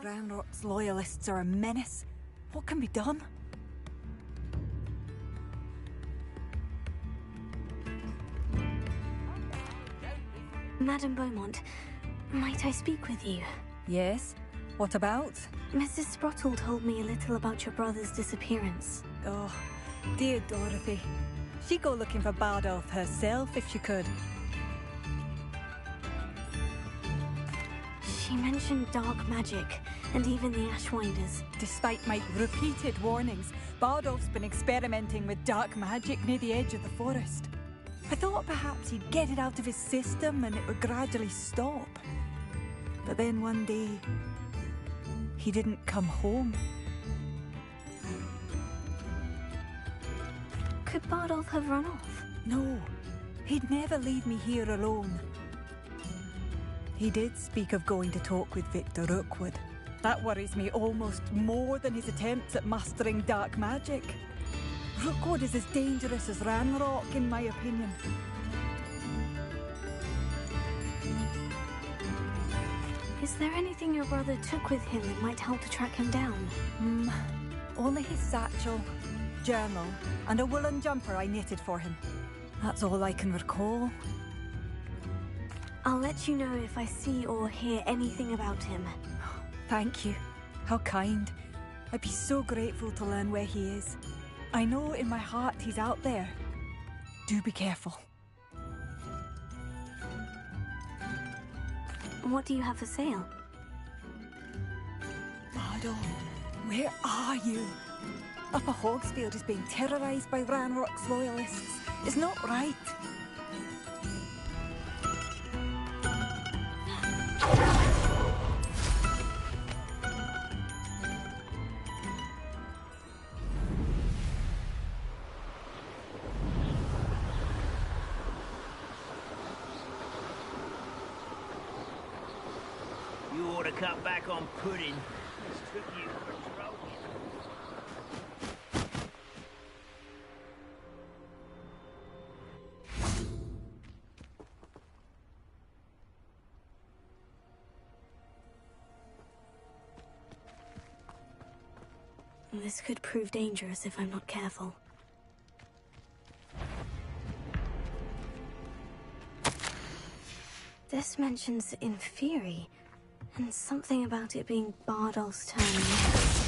Ranrock's loyalists are a menace. What can be done? Madame Beaumont, might I speak with you? Yes? What about? Mrs. Sprottle told me a little about your brother's disappearance. Oh, dear Dorothy. She'd go looking for Bardolph herself if she could. She mentioned dark magic, and even the Ashwinders. Despite my repeated warnings, Bardolph's been experimenting with dark magic near the edge of the forest. I thought perhaps he'd get it out of his system and it would gradually stop. But then one day, he didn't come home. Could Bardolph have run off? No, he'd never leave me here alone. He did speak of going to talk with Victor Rookwood. That worries me almost more than his attempts at mastering dark magic. Rookwood is as dangerous as Ranrock, in my opinion. Is there anything your brother took with him that might help to track him down? Only his satchel, journal, and a woolen jumper I knitted for him. That's all I can recall. I'll let you know if I see or hear anything about him. Thank you. How kind. I'd be so grateful to learn where he is. I know in my heart he's out there. Do be careful. What do you have for sale? Bardolph, where are you? Upper Hogsfield is being terrorised by Ranrock's loyalists. It's not right. You ought to cut back on pudding. This took you for trouble. This could prove dangerous if I'm not careful. This mentions Inferi, and something about it being Bardolph's turn next.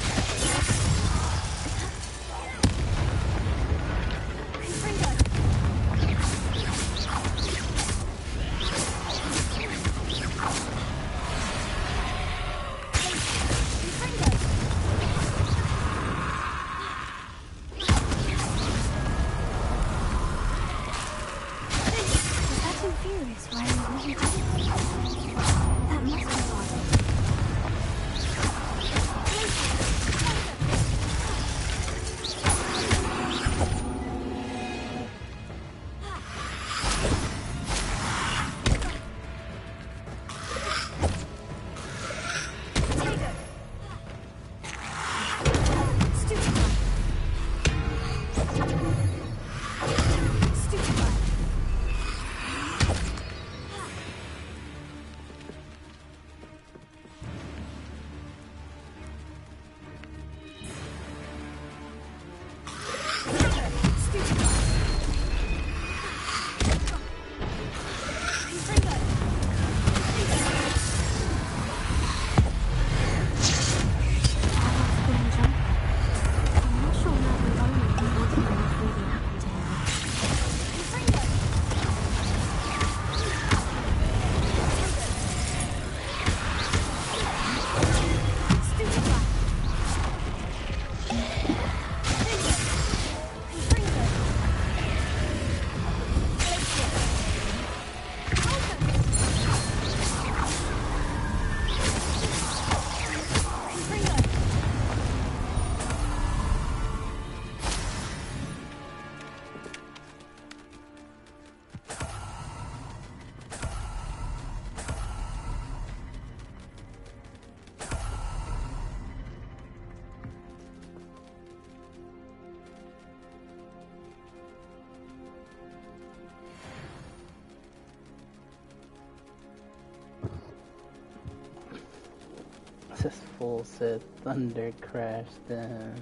Cesspool said thunder crashed down.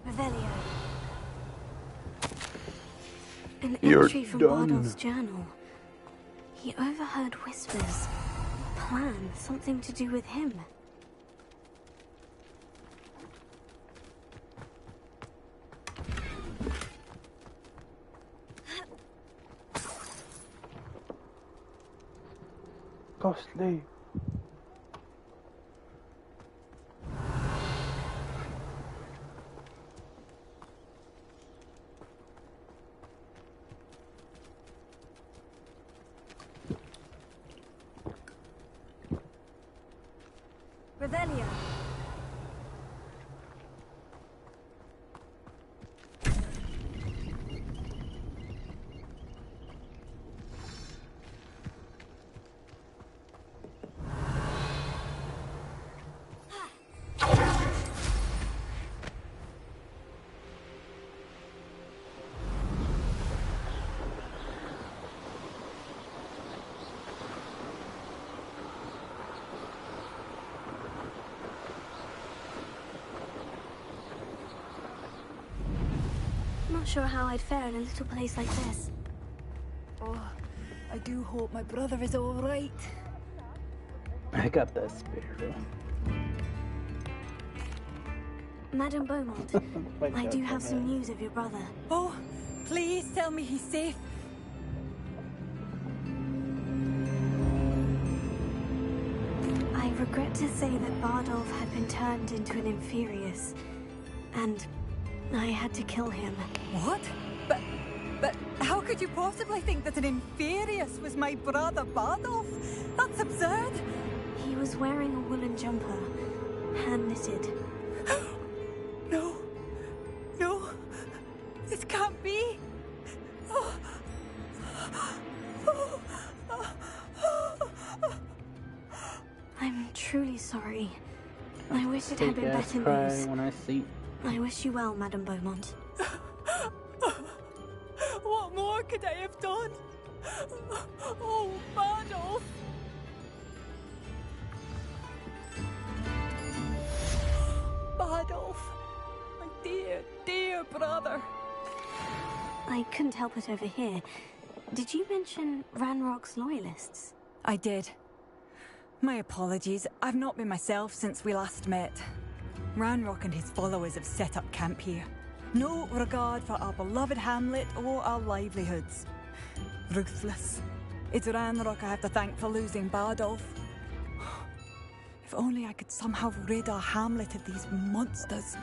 Revelio. An You're entry from done. Bardolph's journal. He overheard whispers. A plan, something to do with him. Costly. Revelio. Not sure how I'd fare in a little place like this. Oh, I do hope my brother is all right. I got that sparrow. Madame Beaumont, I do have some news of your brother. Oh, please tell me he's safe. I regret to say that Bardolph had been turned into an Inferius, and I had to kill him. What? But how could you possibly think that an Inferius was my brother Bardolph? That's absurd. He was wearing a woolen jumper, hand-knitted. No. No. This can't be. Oh. I'm truly sorry. I wish it had been Big-ass better cry news. when I see. I wish you well, Madame Beaumont. What more could I have done? Oh, Bardolph. Bardolph. My dear, dear brother. I couldn't help it over here. Did you mention Ranrock's loyalists? I did. My apologies. I've not been myself since we last met. Ranrock and his followers have set up camp here. No regard for our beloved hamlet or our livelihoods. Ruthless. It's Ranrock I have to thank for losing Bardolph. If only I could somehow rid our hamlet of these monsters.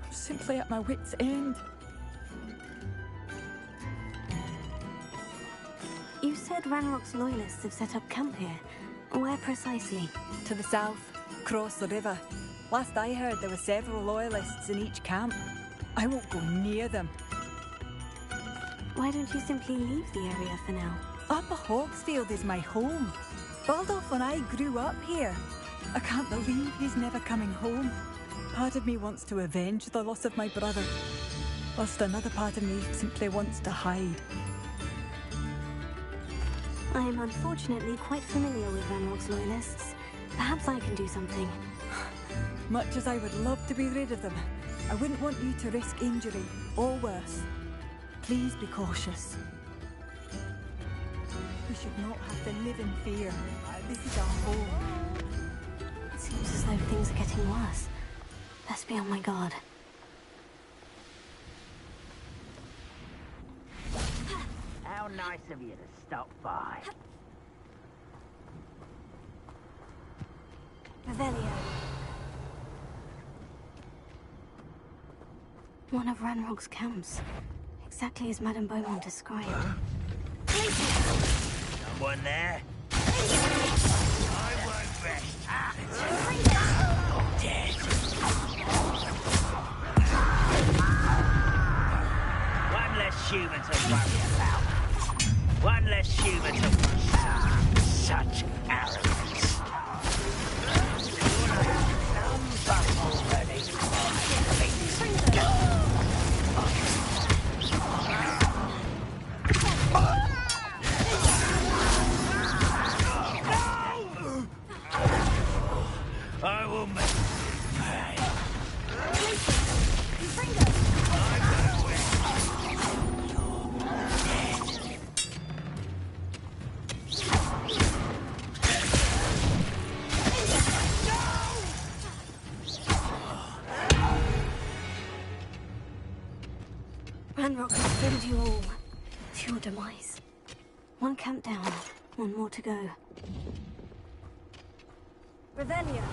I'm simply at my wit's end. You said Ranrock's loyalists have set up camp here. Where precisely? To the south, across the river. Last I heard, there were several loyalists in each camp. I won't go near them. Why don't you simply leave the area for now? Upper Hogsfield is my home. Bardolph and I grew up here. I can't believe he's never coming home. Part of me wants to avenge the loss of my brother, whilst another part of me simply wants to hide. I am unfortunately quite familiar with Ranrock's loyalists. Perhaps I can do something. Much as I would love to be rid of them, I wouldn't want you to risk injury, or worse. Please be cautious. We should not have to live in fear. This is our home. It seems as though things are getting worse. Best be on my guard. How nice of you to stop by. Revelio. One of Ranrock's camps. Exactly as Madame Beaumont described. Someone there? I won't rest. Dead. One less human to worry about. One less human to worry. Such arrogance. Some already. I will make send you all to your demise. One camp down, one more to go. Revelia!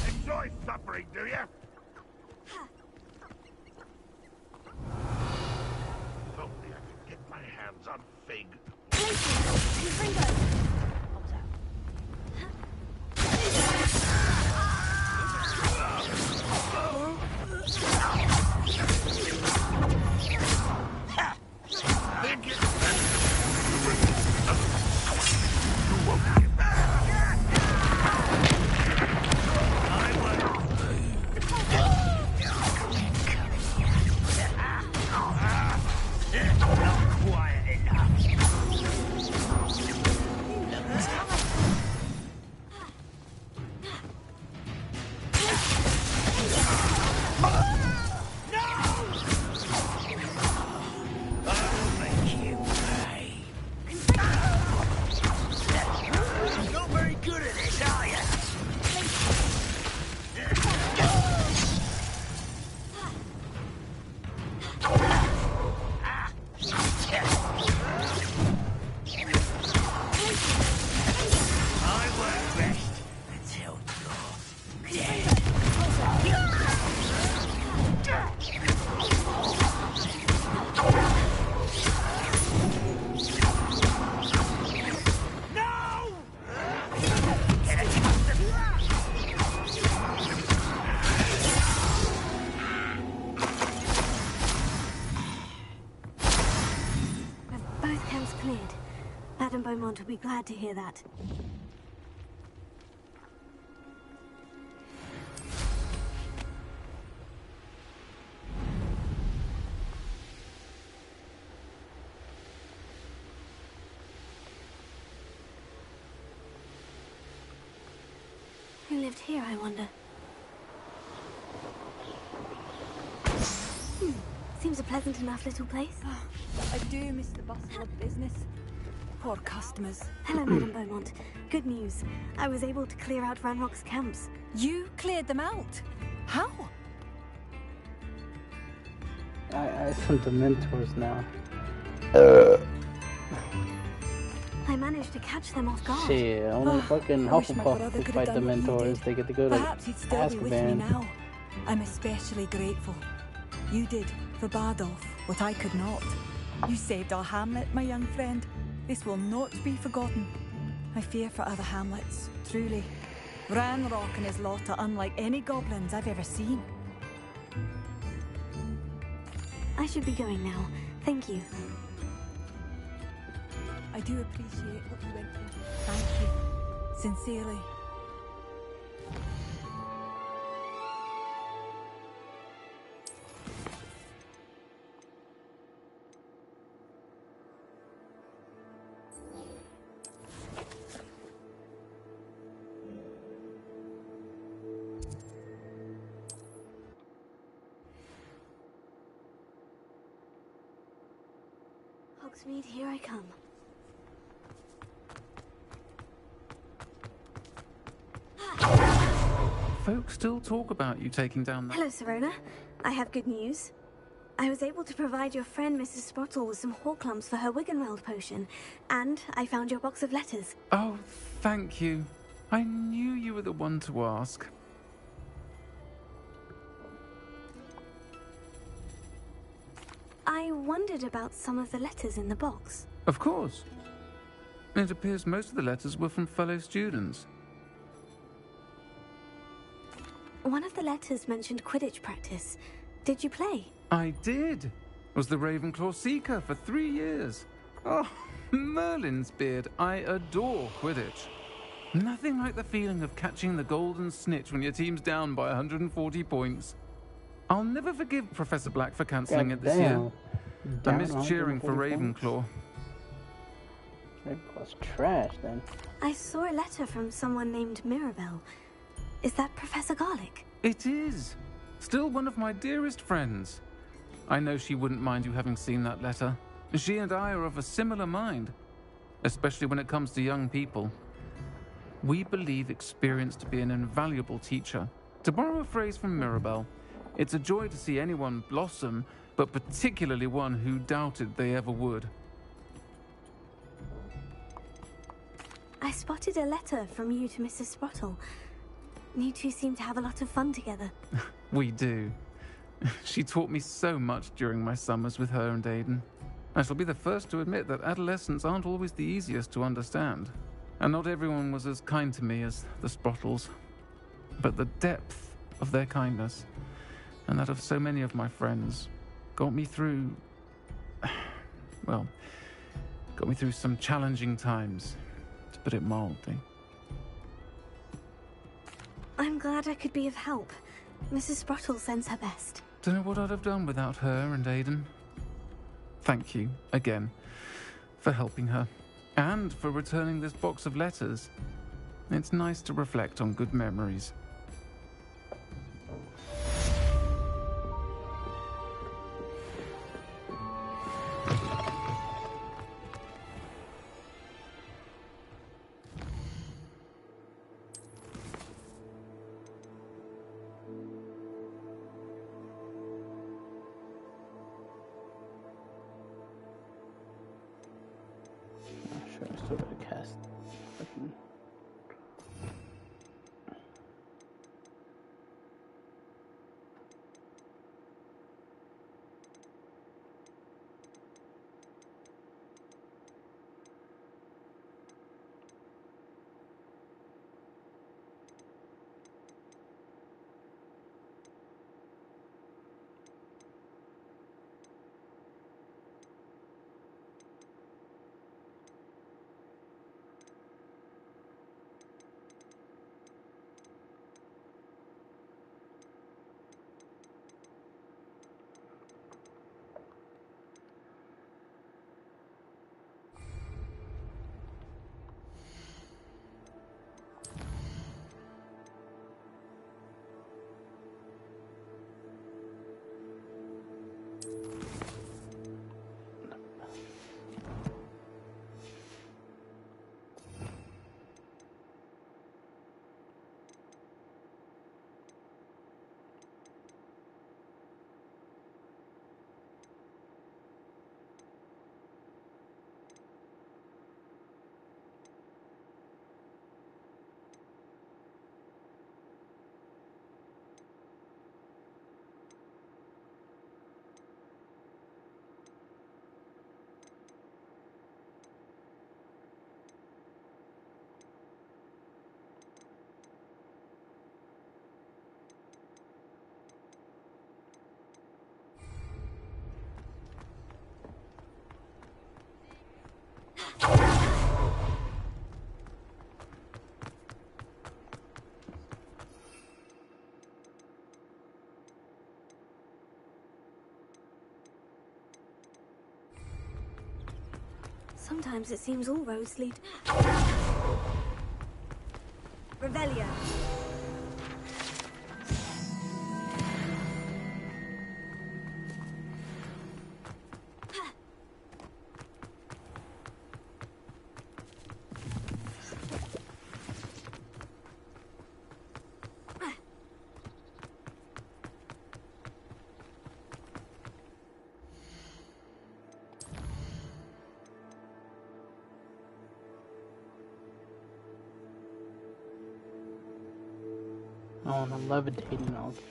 Enjoy suffering, do you? If only I could get my hands on Fig. Madame Beaumont will be glad to hear that. Who lived here, I wonder? Seems a pleasant enough little place. I do miss the bustle of business. Poor customers. Hello, Madame Beaumont. Good news. I was able to clear out Ranrock's camps. You cleared them out? How? I sent the mentors now. I managed to catch them off guard. Shit, only fucking I wish my Hufflepuff brother could could fight have the done what he mentors. did. They get to go to Perhaps he'd still be with me Azkaban. now. I'm especially grateful. You did, for Bardolph, what I could not. You saved our hamlet, my young friend. This will not be forgotten. I fear for other hamlets, truly. Ranrock and his lot are unlike any goblins I've ever seen. I should be going now. Thank you. I do appreciate what you went through. Thank you. Sincerely. Hogsmeade, here I come. Folks still talk about you taking down that... Hello, Serona. I have good news. I was able to provide your friend Mrs. Sprottle with some Horklumps for her Wiggenweld potion, and I found your box of letters. Oh, thank you. I knew you were the one to ask. I wondered about some of the letters in the box. Of course. It appears most of the letters were from fellow students. One of the letters mentioned Quidditch practice. Did you play? I did. Was the Ravenclaw Seeker for 3 years. Oh, Merlin's beard. I adore Quidditch. Nothing like the feeling of catching the golden snitch when your team's down by 140 points. I'll never forgive Professor Black for cancelling it this year. I missed cheering for Ravenclaw. Ravenclaw's trash, then. I saw a letter from someone named Mirabelle. Is that Professor Garlick? It is. Still one of my dearest friends. I know she wouldn't mind you having seen that letter. She and I are of a similar mind, especially when it comes to young people. We believe experience to be an invaluable teacher. To borrow a phrase from Mirabelle, it's a joy to see anyone blossom, but particularly one who doubted they ever would. I spotted a letter from you to Mrs. Sprottle. You two seem to have a lot of fun together. We do. She taught me so much during my summers with her and Aidan. I shall be the first to admit that adolescents aren't always the easiest to understand. And not everyone was as kind to me as the Sprottles. But the depth of their kindness, and that of so many of my friends, got me through... well, got me through some challenging times, to put it mildly. I'm glad I could be of help. Mrs. Sprottle sends her best. Don't know what I'd have done without her and Aidan. Thank you, again, for helping her, and for returning this box of letters. It's nice to reflect on good memories. Sure, I still gotta cast button. Sometimes it seems all roads lead... Revelio. Oh, and I'm levitating all day.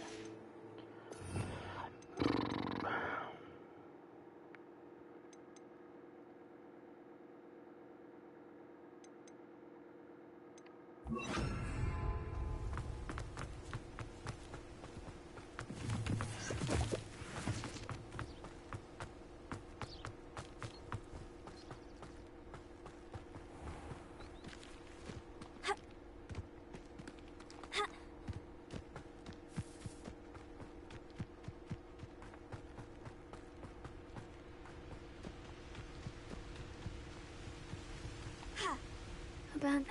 Ben.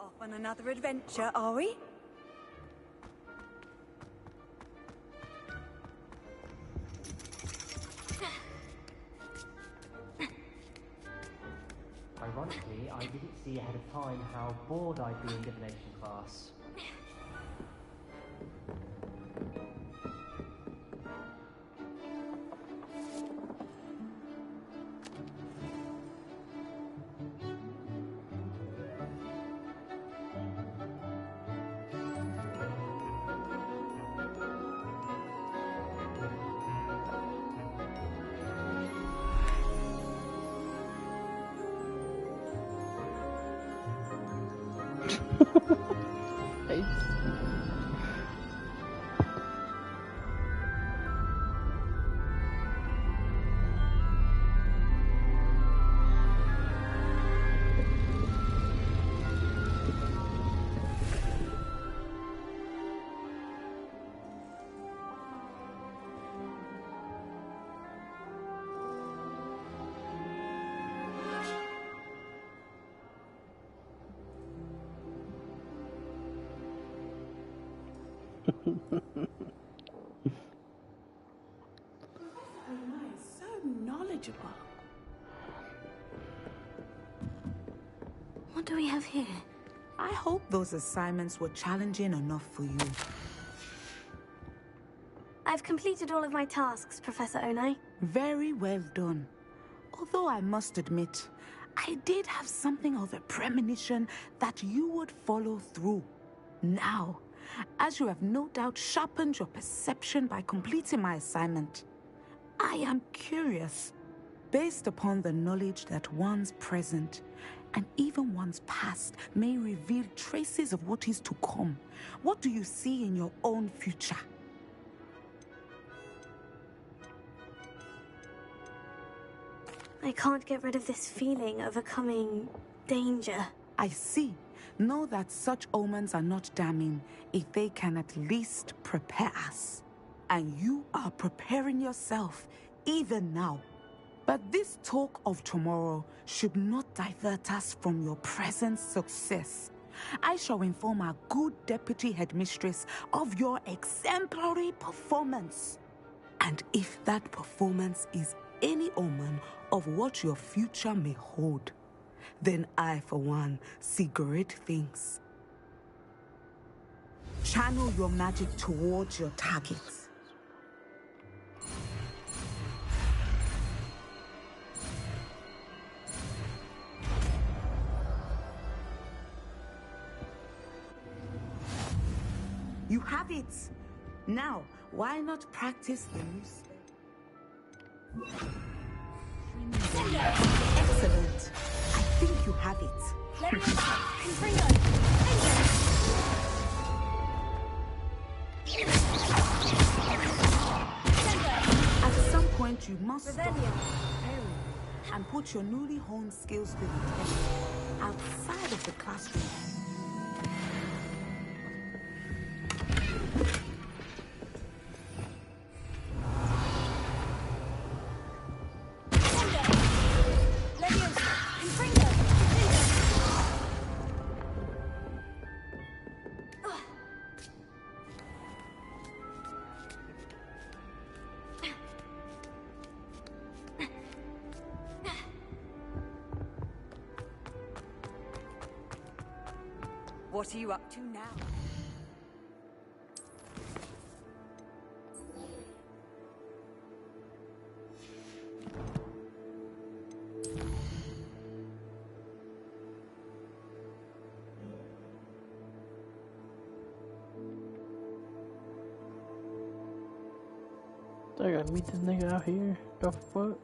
Off on another adventure, are we? Ironically, I didn't see ahead of time how bored I'd be in divination class. Hey. So knowledgeable. What do we have here? I hope those assignments were challenging enough for you. I've completed all of my tasks, Professor Onai. Very well done. Although I must admit, I did have something of a premonition that you would follow through. Now, as you have no doubt sharpened your perception by completing my assignment, I am curious, based upon the knowledge that one's present and even one's past may reveal traces of what is to come. What do you see in your own future? I can't get rid of this feeling of a coming danger. I see. Know that such omens are not damning if they can at least prepare us. And you are preparing yourself even now. But this talk of tomorrow should not divert us from your present success. I shall inform our good deputy headmistress of your exemplary performance. And if that performance is any omen of what your future may hold, then I, for one, see great things. Channel your magic towards your targets. You have it. Now, why not practice the use? Excellent. I think you have it. At some point, you must stop preparing and put your newly honed skills to the test outside of the classroom. What are you up to now? I gotta meet this nigga out here. The fuck?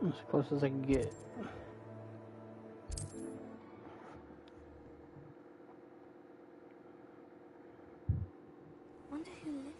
As close as I can get. Wonder who lives.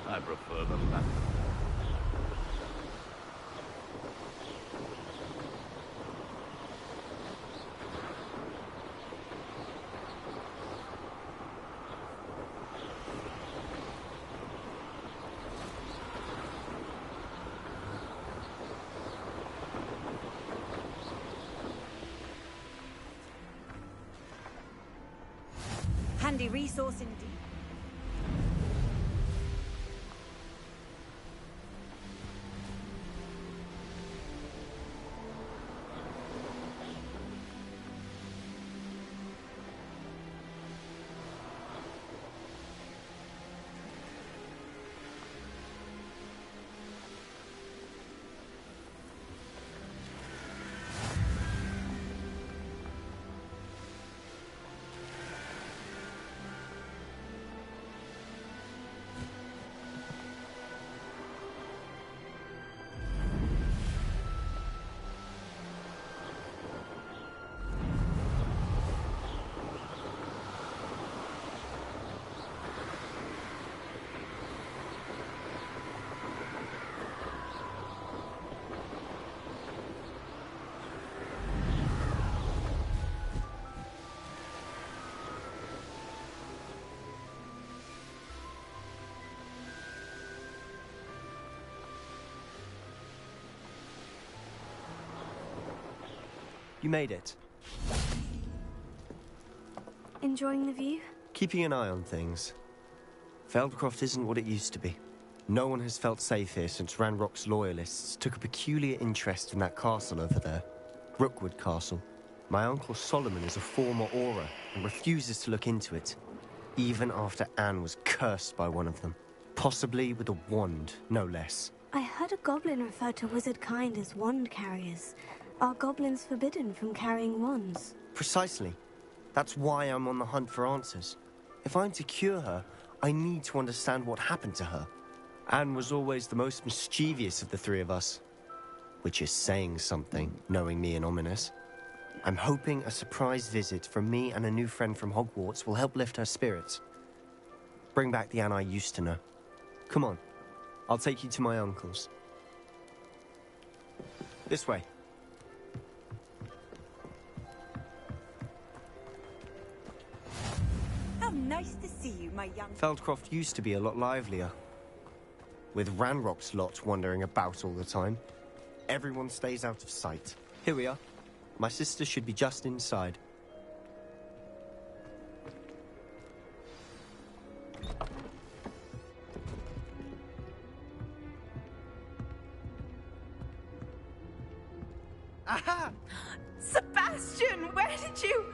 I prefer the latter. Handy resource indeed. You made it. Enjoying the view? Keeping an eye on things. Feldcroft isn't what it used to be. No one has felt safe here since Ranrock's loyalists took a peculiar interest in that castle over there. Rookwood Castle. My uncle Solomon is a former Auror and refuses to look into it, even after Anne was cursed by one of them. Possibly with a wand, no less. I heard a goblin refer to wizard kind as wand carriers. Are goblins forbidden from carrying wands? Precisely. That's why I'm on the hunt for answers. If I'm to cure her, I need to understand what happened to her. Anne was always the most mischievous of the three of us. Which is saying something, knowing me and Ominous. I'm hoping a surprise visit from me and a new friend from Hogwarts will help lift her spirits. Bring back the Anne I used to know. Come on, I'll take you to my uncle's. This way. How nice to see you, my young... Feldcroft used to be a lot livelier. With Ranrock's lot wandering about all the time. Everyone stays out of sight. Here we are. My sister should be just inside. Aha! Sebastian, where did you...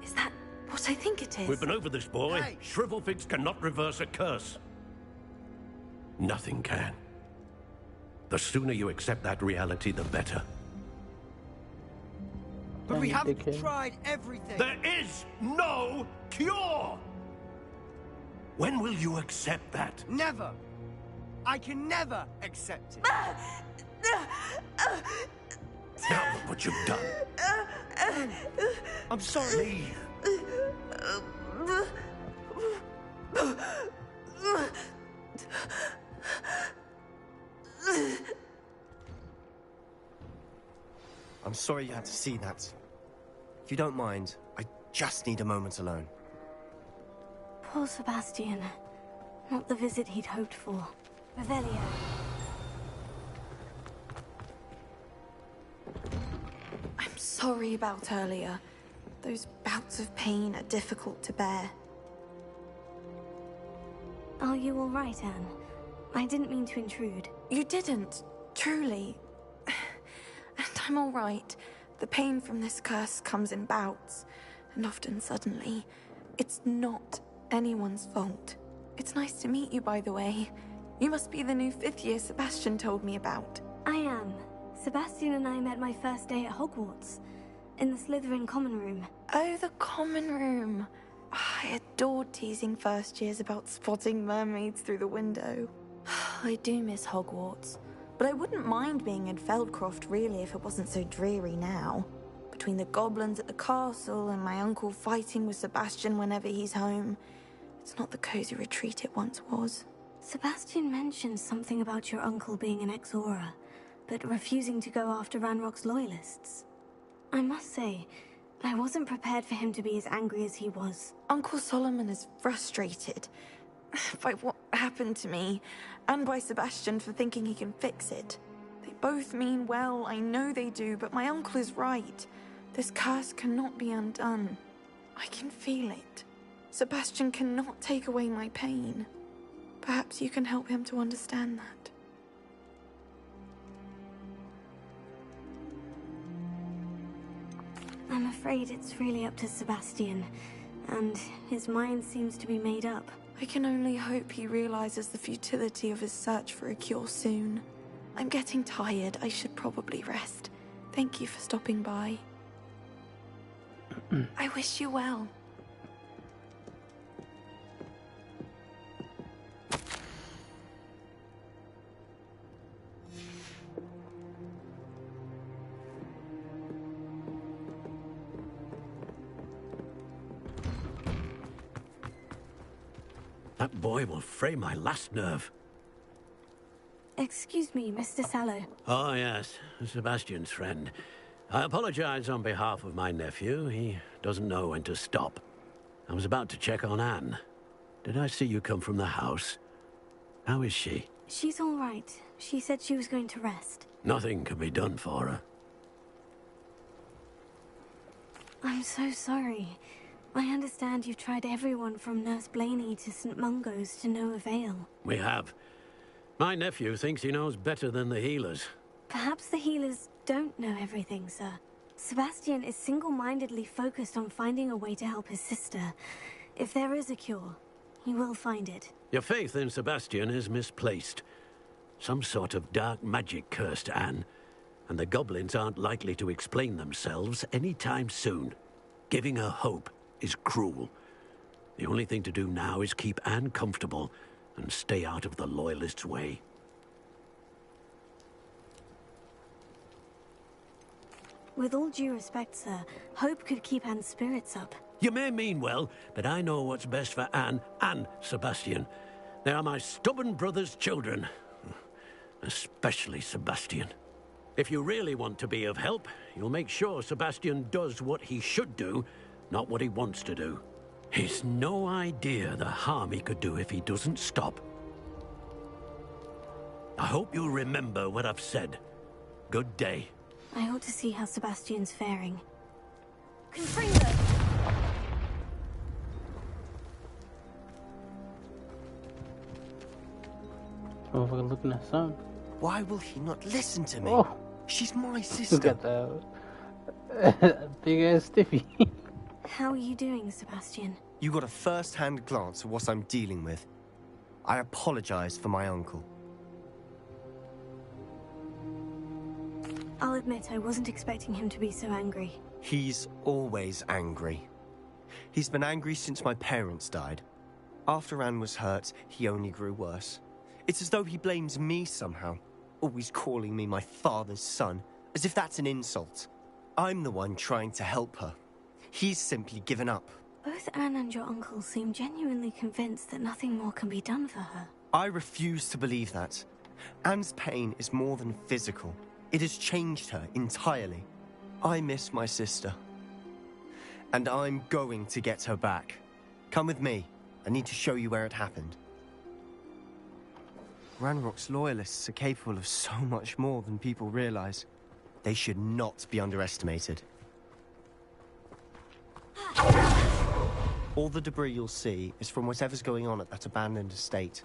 Is that what I think it is? We've been over this, boy. Hey. Shrivelfigs cannot reverse a curse. Nothing can. The sooner you accept that reality, the better. But we Dang, haven't dickhead. tried everything. There is no cure! When will you accept that? Never. I can never accept it. Now look what you've done. I'm sorry. Leave. I'm sorry you had to see that. If you don't mind, I just need a moment alone. Poor Sebastian. Not the visit he'd hoped for. Revelio. I'm sorry about earlier. Those bouts of pain are difficult to bear. Are you all right, Anne? I didn't mean to intrude. You didn't, truly. And I'm all right. The pain from this curse comes in bouts, and often suddenly. It's not anyone's fault. It's nice to meet you, by the way. You must be the new 5th year Sebastian told me about. I am. Sebastian and I met my first day at Hogwarts. In the Slytherin common room. Oh, the common room. I adored teasing first years about spotting mermaids through the window. I do miss Hogwarts. But I wouldn't mind being in Feldcroft, really, if it wasn't so dreary now. Between the goblins at the castle and my uncle fighting with Sebastian whenever he's home, it's not the cozy retreat it once was. Sebastian mentioned something about your uncle being an ex-Aura, but refusing to go after Ranrock's loyalists. I must say, I wasn't prepared for him to be as angry as he was. Uncle Solomon is frustrated by what happened to me, and by Sebastian for thinking he can fix it. They both mean well, I know they do, but my uncle is right. This curse cannot be undone. I can feel it. Sebastian cannot take away my pain. Perhaps you can help him to understand that. I'm afraid it's really up to Sebastian, and his mind seems to be made up. I can only hope he realizes the futility of his search for a cure soon. I'm getting tired. I should probably rest. Thank you for stopping by. I wish you well. That boy will fray my last nerve. Excuse me, Mr. Sallow. Oh, yes. Sebastian's friend. I apologize on behalf of my nephew. He doesn't know when to stop. I was about to check on Anne. Did I see you come from the house? How is she? She's all right. She said she was going to rest. Nothing can be done for her. I'm so sorry. I understand you've tried everyone from Nurse Blaney to St. Mungo's to no avail. We have. My nephew thinks he knows better than the healers. Perhaps the healers don't know everything, sir. Sebastian is single-mindedly focused on finding a way to help his sister. If there is a cure, he will find it. Your faith in Sebastian is misplaced. Some sort of dark magic cursed Anne, and the goblins aren't likely to explain themselves anytime soon. Giving her hope is cruel. The only thing to do now is keep Anne comfortable and stay out of the Loyalists' way. With all due respect, sir, hope could keep Anne's spirits up. You may mean well, but I know what's best for Anne and Sebastian. They are my stubborn brother's children. Especially Sebastian. If you really want to be of help, you'll make sure Sebastian does what he should do, not what he wants to do. He's no idea the harm he could do if he doesn't stop. I hope you'll remember what I've said. Good day. I ought to see how Sebastian's faring. Confringo! Oh, we're looking at son. Why will he not listen to me? Oh. She's my sister. Look at that big ass stiffy. How are you doing, Sebastian? You got a first-hand glance at what I'm dealing with. I apologize for my uncle. I'll admit I wasn't expecting him to be so angry. He's always angry. He's been angry since my parents died. After Anne was hurt, he only grew worse. It's as though he blames me somehow, always calling me my father's son, as if that's an insult. I'm the one trying to help her. He's simply given up. Both Anne and your uncle seem genuinely convinced that nothing more can be done for her. I refuse to believe that. Anne's pain is more than physical. It has changed her entirely. I miss my sister. And I'm going to get her back. Come with me. I need to show you where it happened. Ranrock's loyalists are capable of so much more than people realize. They should not be underestimated. All the debris you'll see is from whatever's going on at that abandoned estate.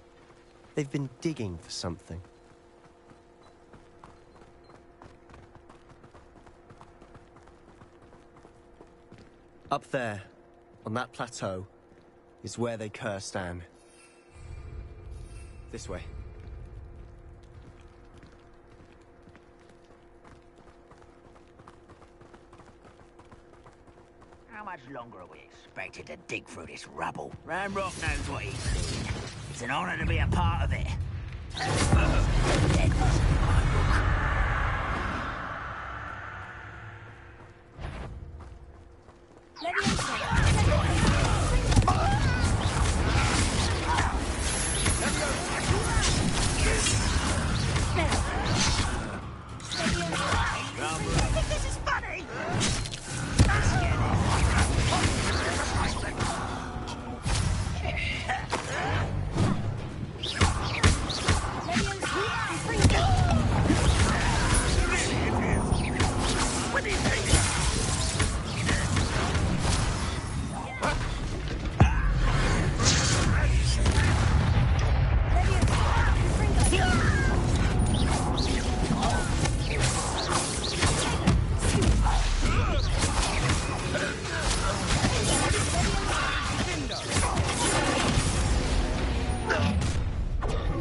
They've been digging for something. Up there, on that plateau, is where they cursed Anne. This way. How much longer are we expected to dig through this rubble? Ranrock knows what he's doing. It's an honor to be a part of it.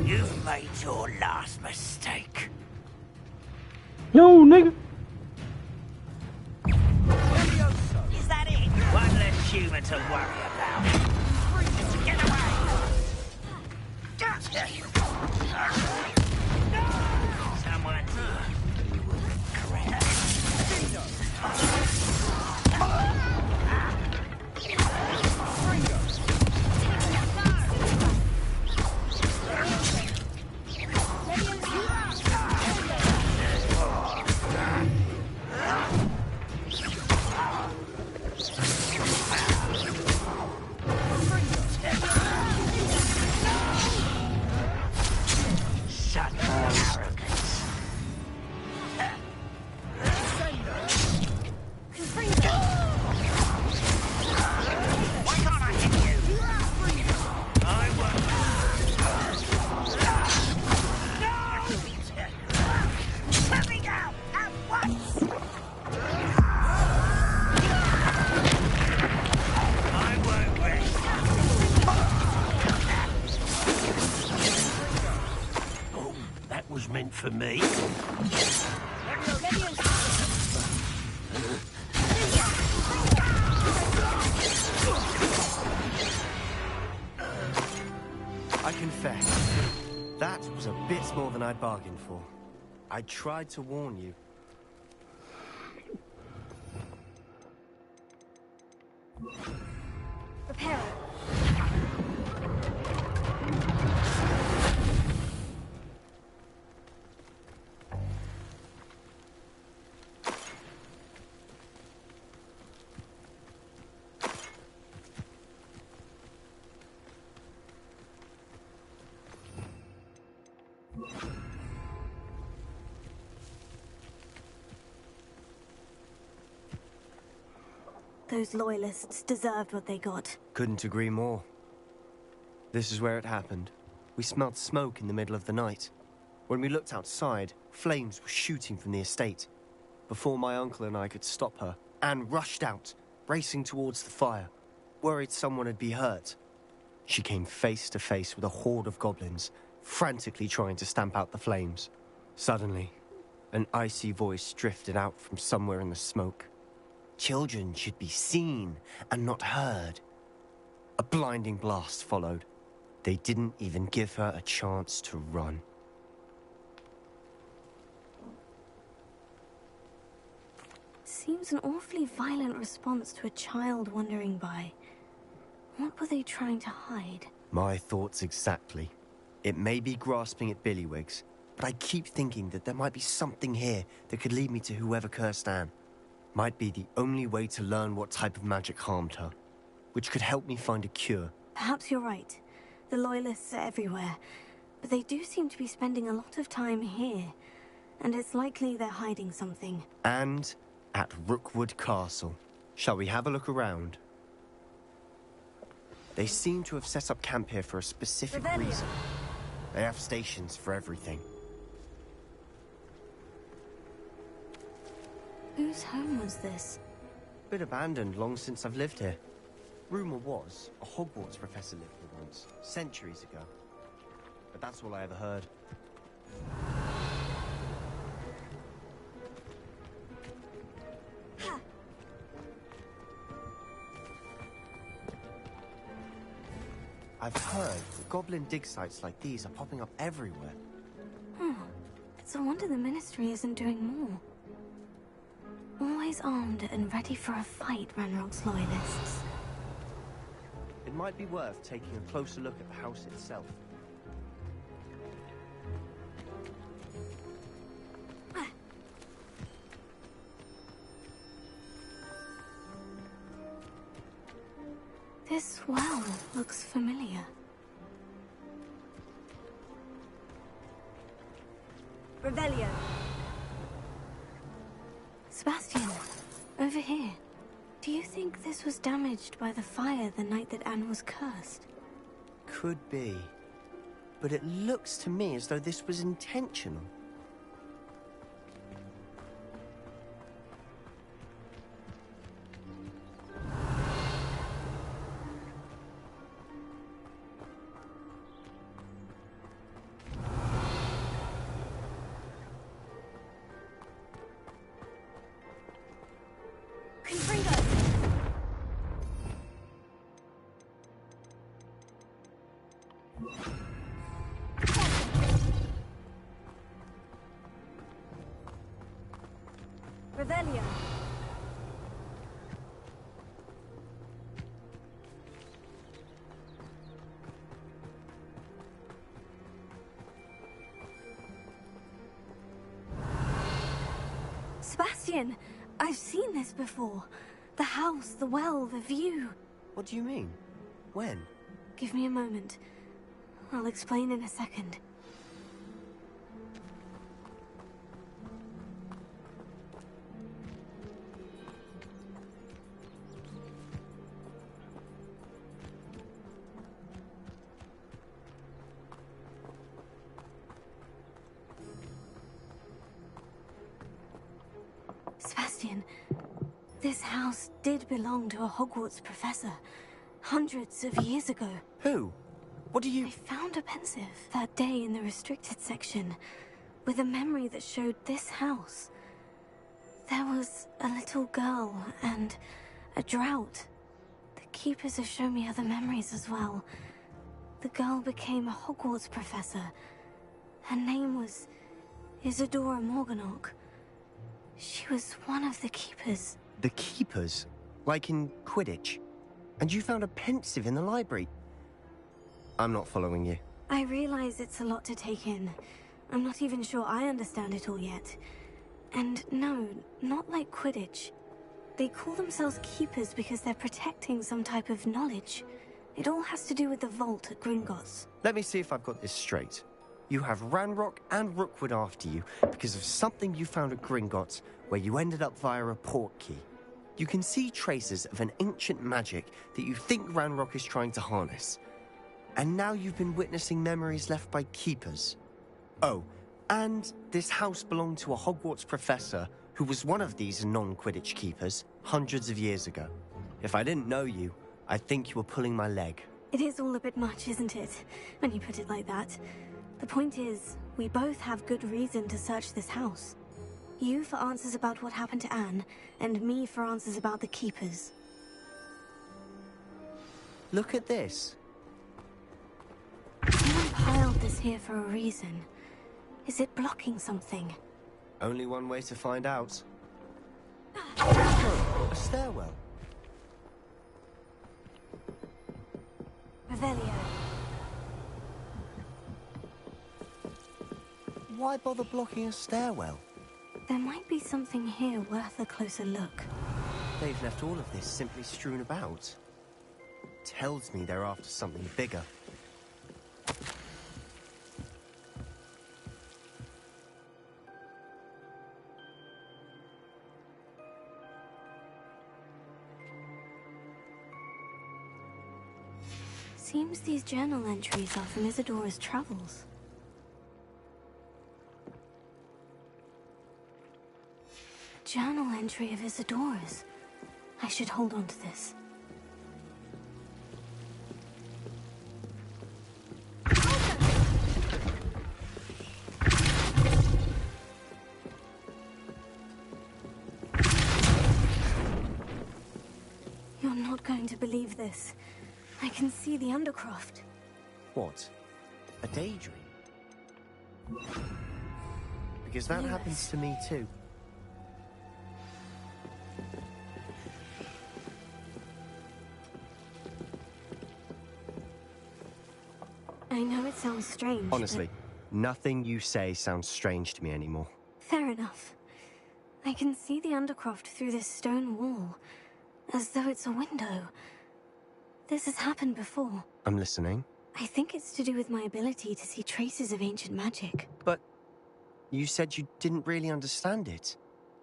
You've made your last mistake. No, nigga. Is that it? One less human to worry about. Get away! Someone you will regret. Meant for me. I confess, that was a bit more than I'd bargained for. I tried to warn you. Prepare. Those loyalists deserved what they got. Couldn't agree more. This is where it happened. We smelled smoke in the middle of the night. When we looked outside, flames were shooting from the estate. Before my uncle and I could stop her, Anne rushed out, racing towards the fire, worried someone had been hurt. She came face to face with a horde of goblins, frantically trying to stamp out the flames. Suddenly, an icy voice drifted out from somewhere in the smoke. Children should be seen and not heard. A blinding blast followed. They didn't even give her a chance to run. Seems an awfully violent response to a child wandering by. What were they trying to hide? My thoughts exactly. It may be grasping at Billywigs, but I keep thinking that there might be something here that could lead me to whoever cursed Anne. Might be the only way to learn what type of magic harmed her, which could help me find a cure. Perhaps you're right. The Loyalists are everywhere, but they do seem to be spending a lot of time here, and it's likely they're hiding something. And at Rookwood Castle. Shall we have a look around? They seem to have set up camp here for a specific reason. They have stations for everything. Whose home was this? Been abandoned long since I've lived here. Rumor was a Hogwarts professor lived here once, centuries ago. But that's all I ever heard. I've heard that goblin dig sites like these are popping up everywhere. It's a wonder the Ministry isn't doing more. Always armed and ready for a fight, Ranrock's Loyalists. It might be worth taking a closer look at the house itself. This well looks familiar. Revelio. Sebastian, over here. Do you think this was damaged by the fire the night that Anne was cursed? Could be. But it looks to me as though this was intentional. Revelio. Sebastian, I've seen this before. The house, the well, the view. What do you mean? When? Give me a moment. I'll explain in a second. Sebastian, this house did belong to a Hogwarts professor, hundreds of years ago. Who? What do you... I found a pensive that day in the restricted section, with a memory that showed this house. There was a little girl and a drought. The keepers have shown me other memories as well. The girl became a Hogwarts professor. Her name was Isadora Morganach. She was one of the keepers. The keepers? Like in Quidditch? And you found a pensive in the library? I'm not following you. I realize it's a lot to take in. I'm not even sure I understand it all yet. And no, not like Quidditch. They call themselves keepers because they're protecting some type of knowledge. It all has to do with the vault at Gringotts. Let me see if I've got this straight. You have Ranrock and Rookwood after you because of something you found at Gringotts where you ended up via a port key. You can see traces of an ancient magic that you think Ranrock is trying to harness. And now you've been witnessing memories left by keepers. Oh, and this house belonged to a Hogwarts professor who was one of these non-Quidditch keepers hundreds of years ago. If I didn't know you, I'd think you were pulling my leg. It is all a bit much, isn't it? When you put it like that. The point is, we both have good reason to search this house. You for answers about what happened to Anne, and me for answers about the keepers. Look at this. Someone piled this here for a reason. Is it blocking something? Only one way to find out. Oh, a stairwell. Revelio. Why bother blocking a stairwell? There might be something here worth a closer look. They've left all of this simply strewn about. Tells me they're after something bigger. Seems these journal entries are from Isadora's travels. A journal entry of Isadora's. I should hold on to this. You're not going to believe this. I can see the Undercroft. What? A daydream? Because that Lewis. happens to me too. I know it sounds strange. Honestly, nothing you say sounds strange to me anymore. Fair enough. I can see the Undercroft through this stone wall, as though it's a window. This has happened before. I'm listening. I think it's to do with my ability to see traces of ancient magic. But you said you didn't really understand it,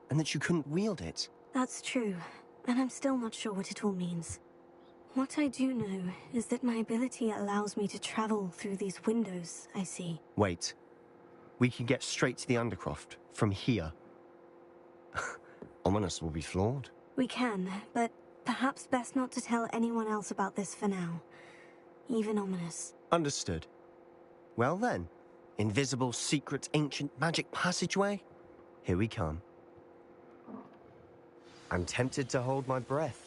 and that you couldn't wield it. That's true, and I'm still not sure what it all means. What I do know is that my ability allows me to travel through these windows I see. Wait. We can get straight to the Undercroft from here. Ominous will be flawed. We can, but perhaps best not to tell anyone else about this for now. Even Ominous. Understood. Well then, invisible, secret, ancient magic passageway? Here we come. I'm tempted to hold my breath.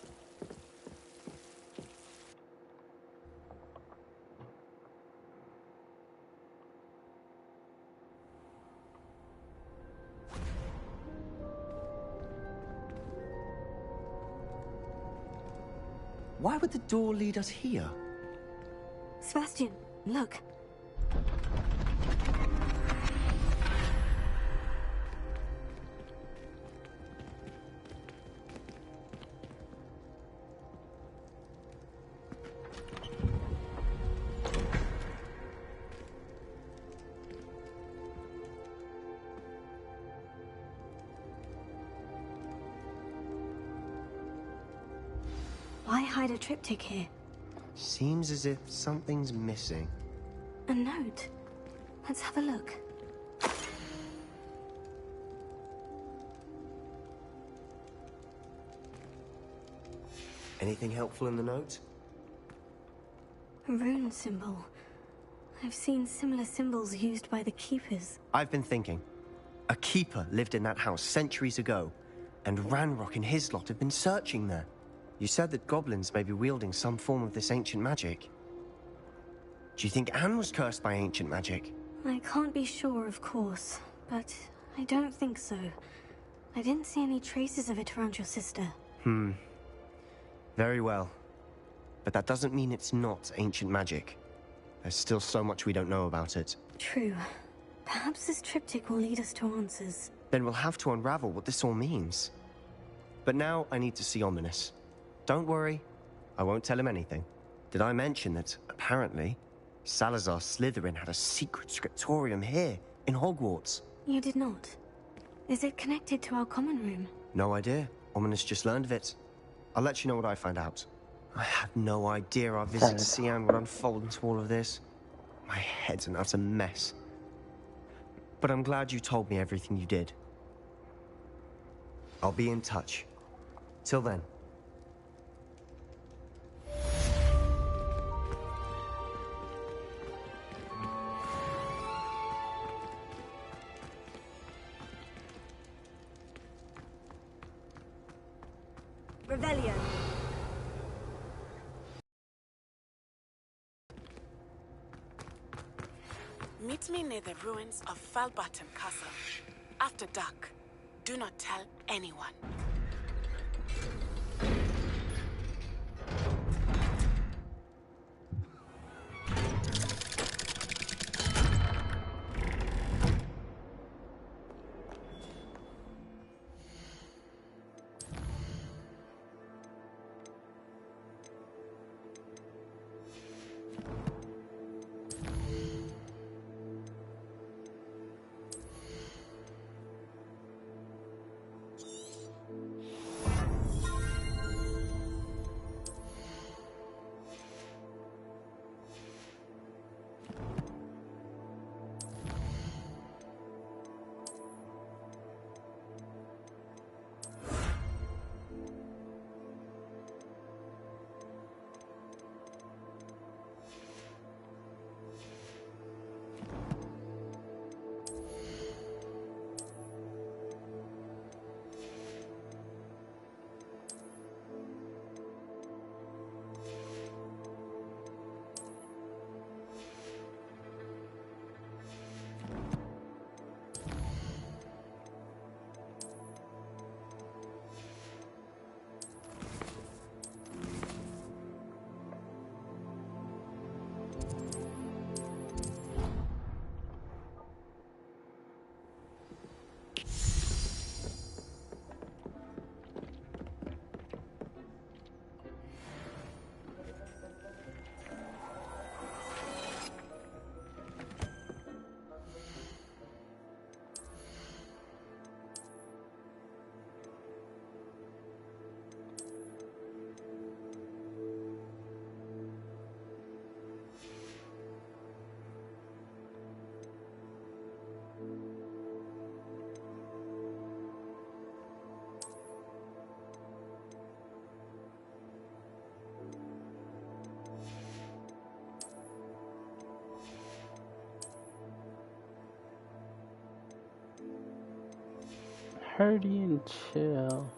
Why would the door lead us here? Sebastian, look. Why hide a triptych here? Seems as if something's missing. A note. Let's have a look. Anything helpful in the note? A rune symbol. I've seen similar symbols used by the keepers. I've been thinking. A keeper lived in that house centuries ago, and Ranrock and his lot have been searching there. You said that goblins may be wielding some form of this ancient magic. Do you think Anne was cursed by ancient magic? I can't be sure, of course, but I don't think so. I didn't see any traces of it around your sister. Very well. But that doesn't mean it's not ancient magic. There's still so much we don't know about it. True. Perhaps this triptych will lead us to answers. Then we'll have to unravel what this all means. But now I need to see Ominous. Don't worry, I won't tell him anything. Did I mention that, apparently, Salazar Slytherin had a secret scriptorium here, in Hogwarts? You did not. Is it connected to our common room? No idea. Ominous just learned of it. I'll let you know what I find out. I had no idea our visit to Cian would unfold into all of this. My head's an utter mess. But I'm glad you told me everything you did. I'll be in touch. Till then. Revelio. Meet me near the ruins of Falbaton Castle. After dark. Do not tell anyone. Hardy and chill.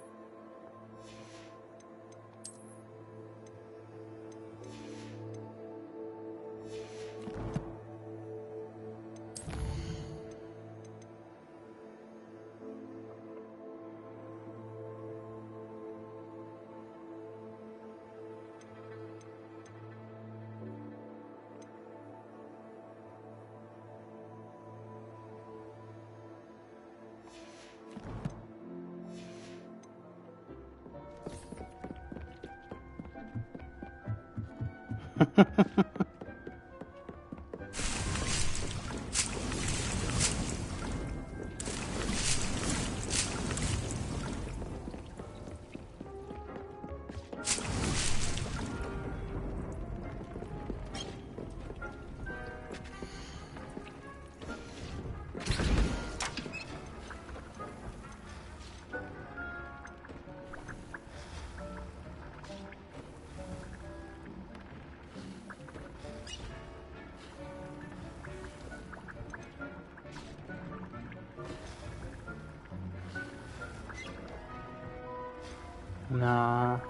Nah.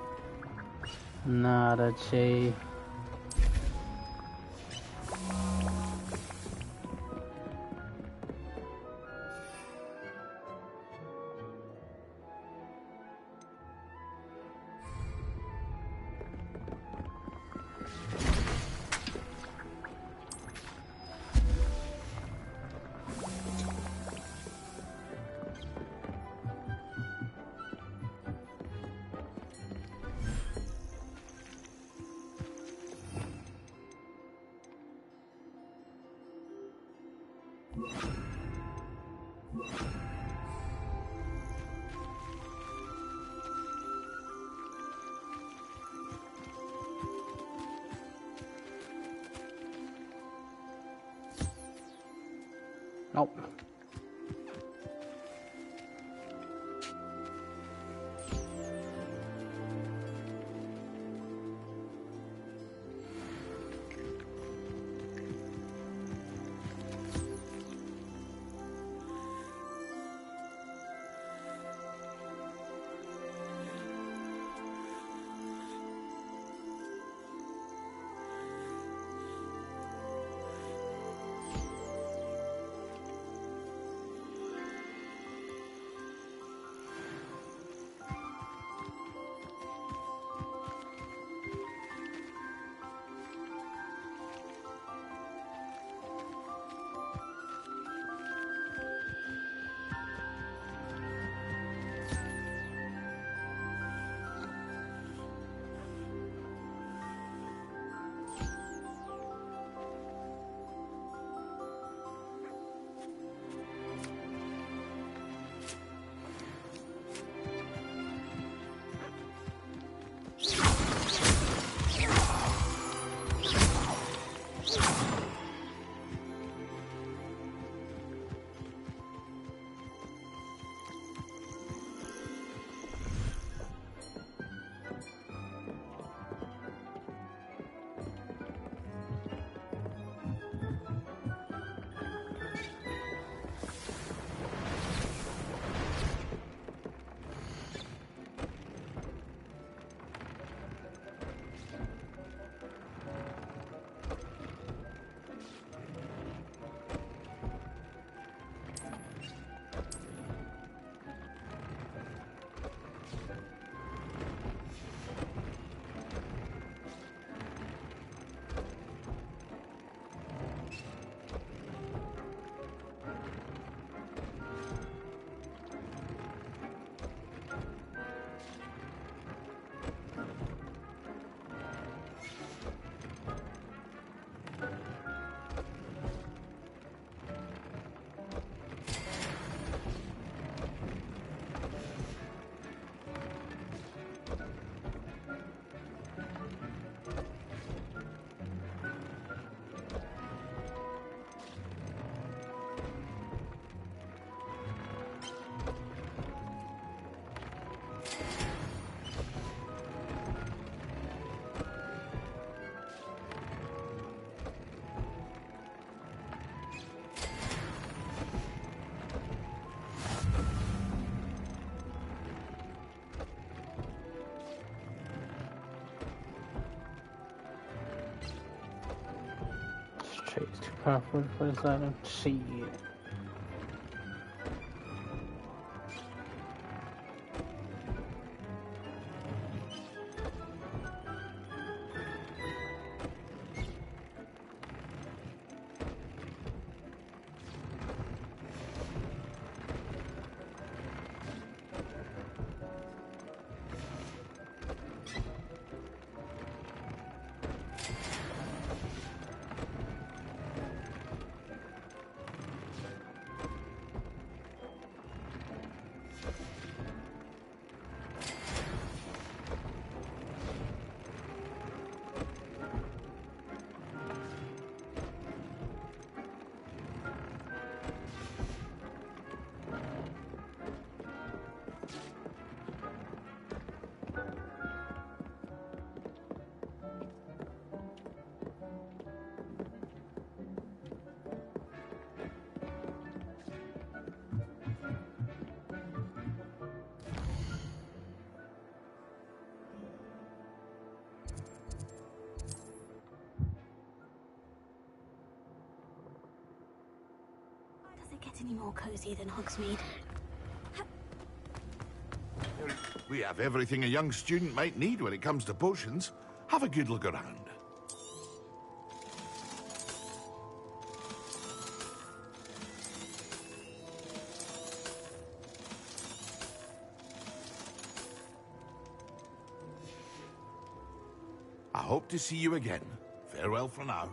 Nada, Che. Nope. Trade's too powerful for this item. Shit. get any more cozy than Hogsmeade. We have everything a young student might need when it comes to potions. Have a good look around. I hope to see you again. Farewell for now.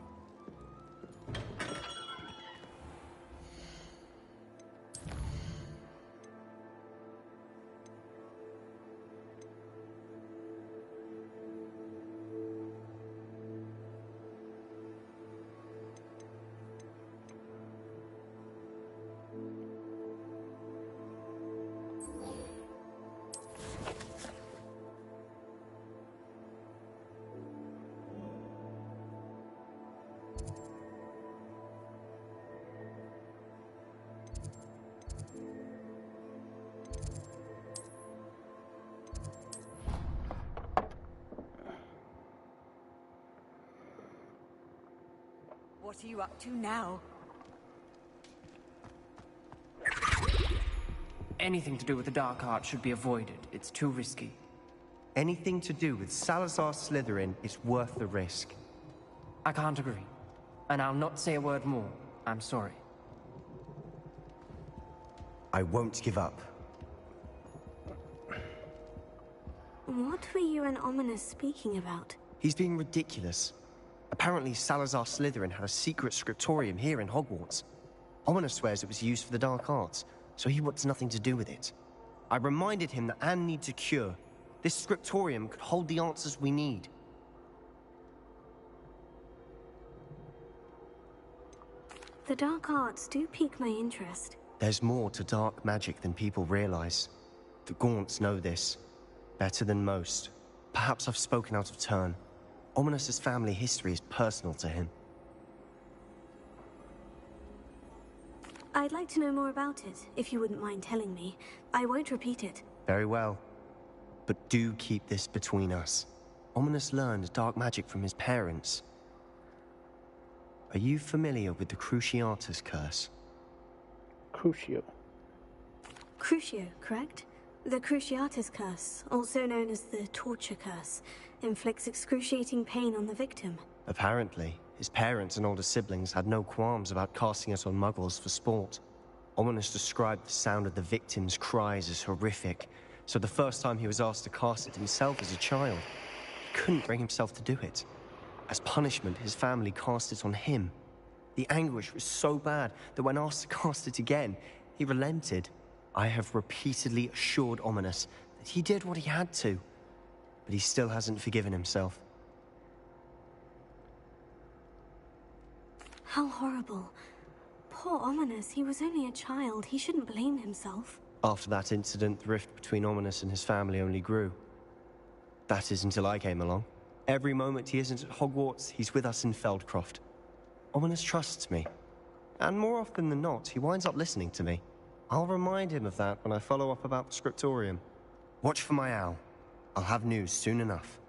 What are you up to now? Anything to do with the dark arts should be avoided. It's too risky. Anything to do with Salazar Slytherin is worth the risk. I can't agree. And I'll not say a word more. I'm sorry. I won't give up. What were you and Ominous speaking about? He's being ridiculous. Apparently Salazar Slytherin had a secret scriptorium here in Hogwarts. Ominous swears it was used for the dark arts, so he wants nothing to do with it. I reminded him that Anne needs a cure. This scriptorium could hold the answers we need. The dark arts do pique my interest. There's more to dark magic than people realize. The Gaunts know this. Better than most. Perhaps I've spoken out of turn. Ominous's family history is personal to him. I'd like to know more about it, if you wouldn't mind telling me. I won't repeat it. Very well. But do keep this between us. Ominous learned dark magic from his parents. Are you familiar with the Cruciatus curse? Crucio. Crucio, correct? The Cruciatus curse, also known as the torture curse, inflicts excruciating pain on the victim. Apparently, his parents and older siblings had no qualms about casting it on muggles for sport. Ominous described the sound of the victim's cries as horrific, so the first time he was asked to cast it himself as a child, he couldn't bring himself to do it. As punishment, his family cast it on him. The anguish was so bad that when asked to cast it again, he relented. I have repeatedly assured Ominous that he did what he had to, but he still hasn't forgiven himself. How horrible. Poor Ominous, he was only a child. He shouldn't blame himself. After that incident, the rift between Ominous and his family only grew. That is until I came along. Every moment he isn't at Hogwarts, he's with us in Feldcroft. Ominous trusts me. And more often than not, he winds up listening to me. I'll remind him of that when I follow up about the scriptorium. Watch for my owl. I'll have news soon enough.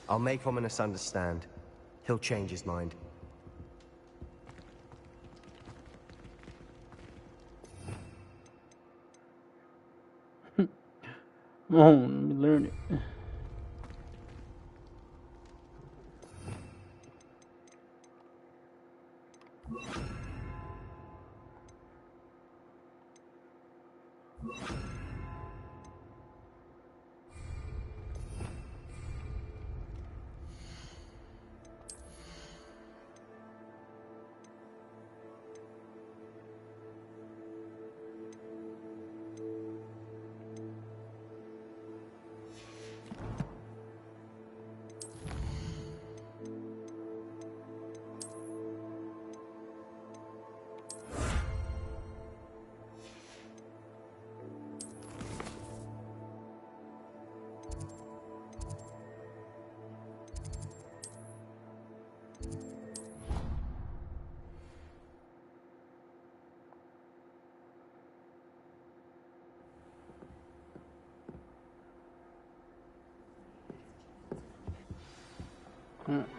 I'll make Ominous understand. He'll change his mind. Oh, let me learn it.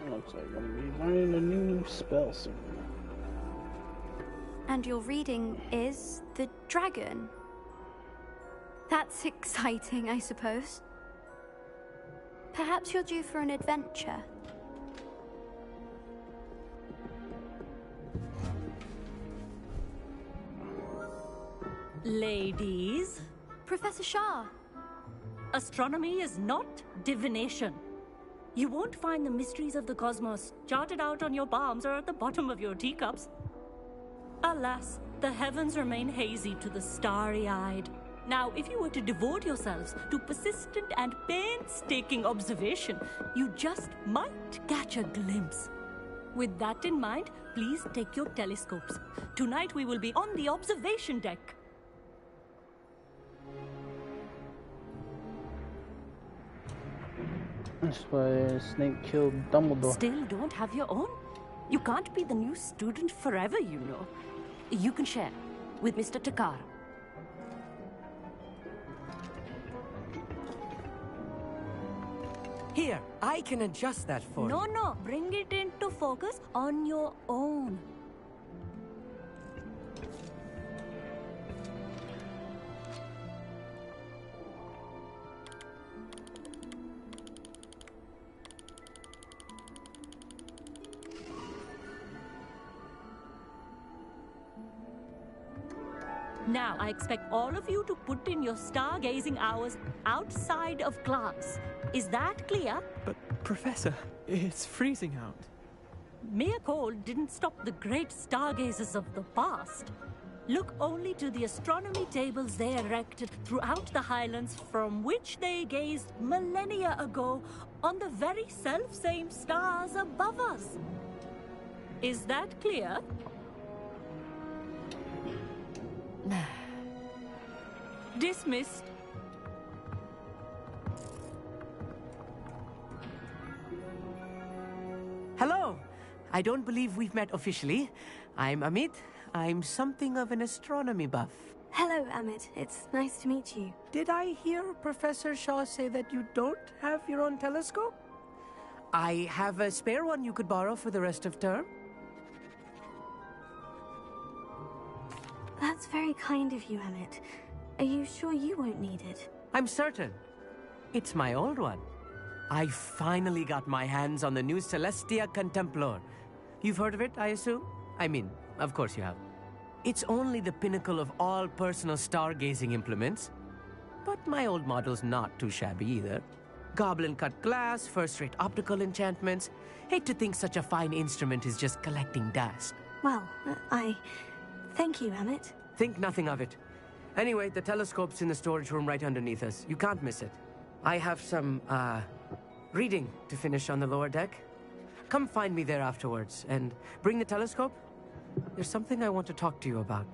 Looks like I'm gonna be learning a new spell soon. And your reading is the dragon. That's exciting, I suppose. Perhaps you're due for an adventure. Ladies. Professor Shah. Astronomy is not divination. You won't find the mysteries of the cosmos charted out on your palms or at the bottom of your teacups. Alas, the heavens remain hazy to the starry-eyed. Now, if you were to devote yourselves to persistent and painstaking observation, you just might catch a glimpse. With that in mind, please take your telescopes. Tonight we will be on the observation deck. That's why Snape killed Dumbledore. Still don't have your own? You can't be the new student forever, you know. You can share with Mr. Takar. Here, I can adjust that for you. No, bring it into focus on your own. Now, I expect all of you to put in your stargazing hours outside of class. Is that clear? But, Professor, it's freezing out. Mere cold didn't stop the great stargazers of the past. Look only to the astronomy tables they erected throughout the Highlands from which they gazed millennia ago on the very self-same stars above us. Is that clear? Dismissed. Hello. I don't believe we've met officially. I'm Amit. I'm something of an astronomy buff. Hello, Amit. It's nice to meet you. Did I hear Professor Shaw say that you don't have your own telescope? I have a spare one you could borrow for the rest of term. That's very kind of you, Amit. Are you sure you won't need it? I'm certain. It's my old one. I finally got my hands on the new Celestia Contemplor. You've heard of it, I assume? I mean, of course you have. It's only the pinnacle of all personal stargazing implements. But my old model's not too shabby either. Goblin-cut glass, first-rate optical enchantments. Hate to think such a fine instrument is just collecting dust. Well, Thank you, Amit. Think nothing of it. Anyway, the telescope's in the storage room right underneath us. You can't miss it. I have some, reading to finish on the lower deck. Come find me there afterwards, and bring the telescope. There's something I want to talk to you about.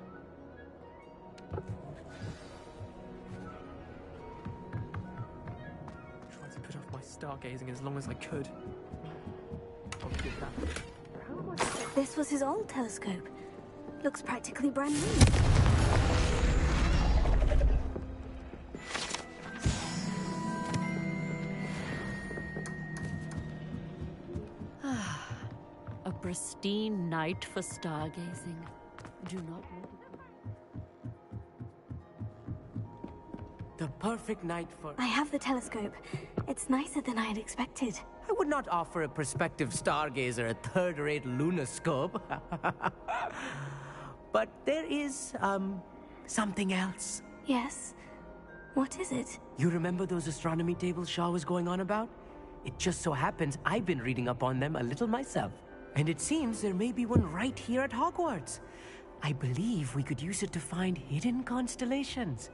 Tried to put off my stargazing as long as I could. I'll give that. This was his old telescope. Looks practically brand new. A pristine night for stargazing. Do not want The perfect night for... I have the telescope. It's nicer than I had expected. I would not offer a prospective stargazer a third-rate lunoscope. But there is, something else. Yes? What is it? You remember those astronomy tables Shaw was going on about? It just so happens I've been reading up on them a little myself. And it seems there may be one right here at Hogwarts. I believe we could use it to find hidden constellations.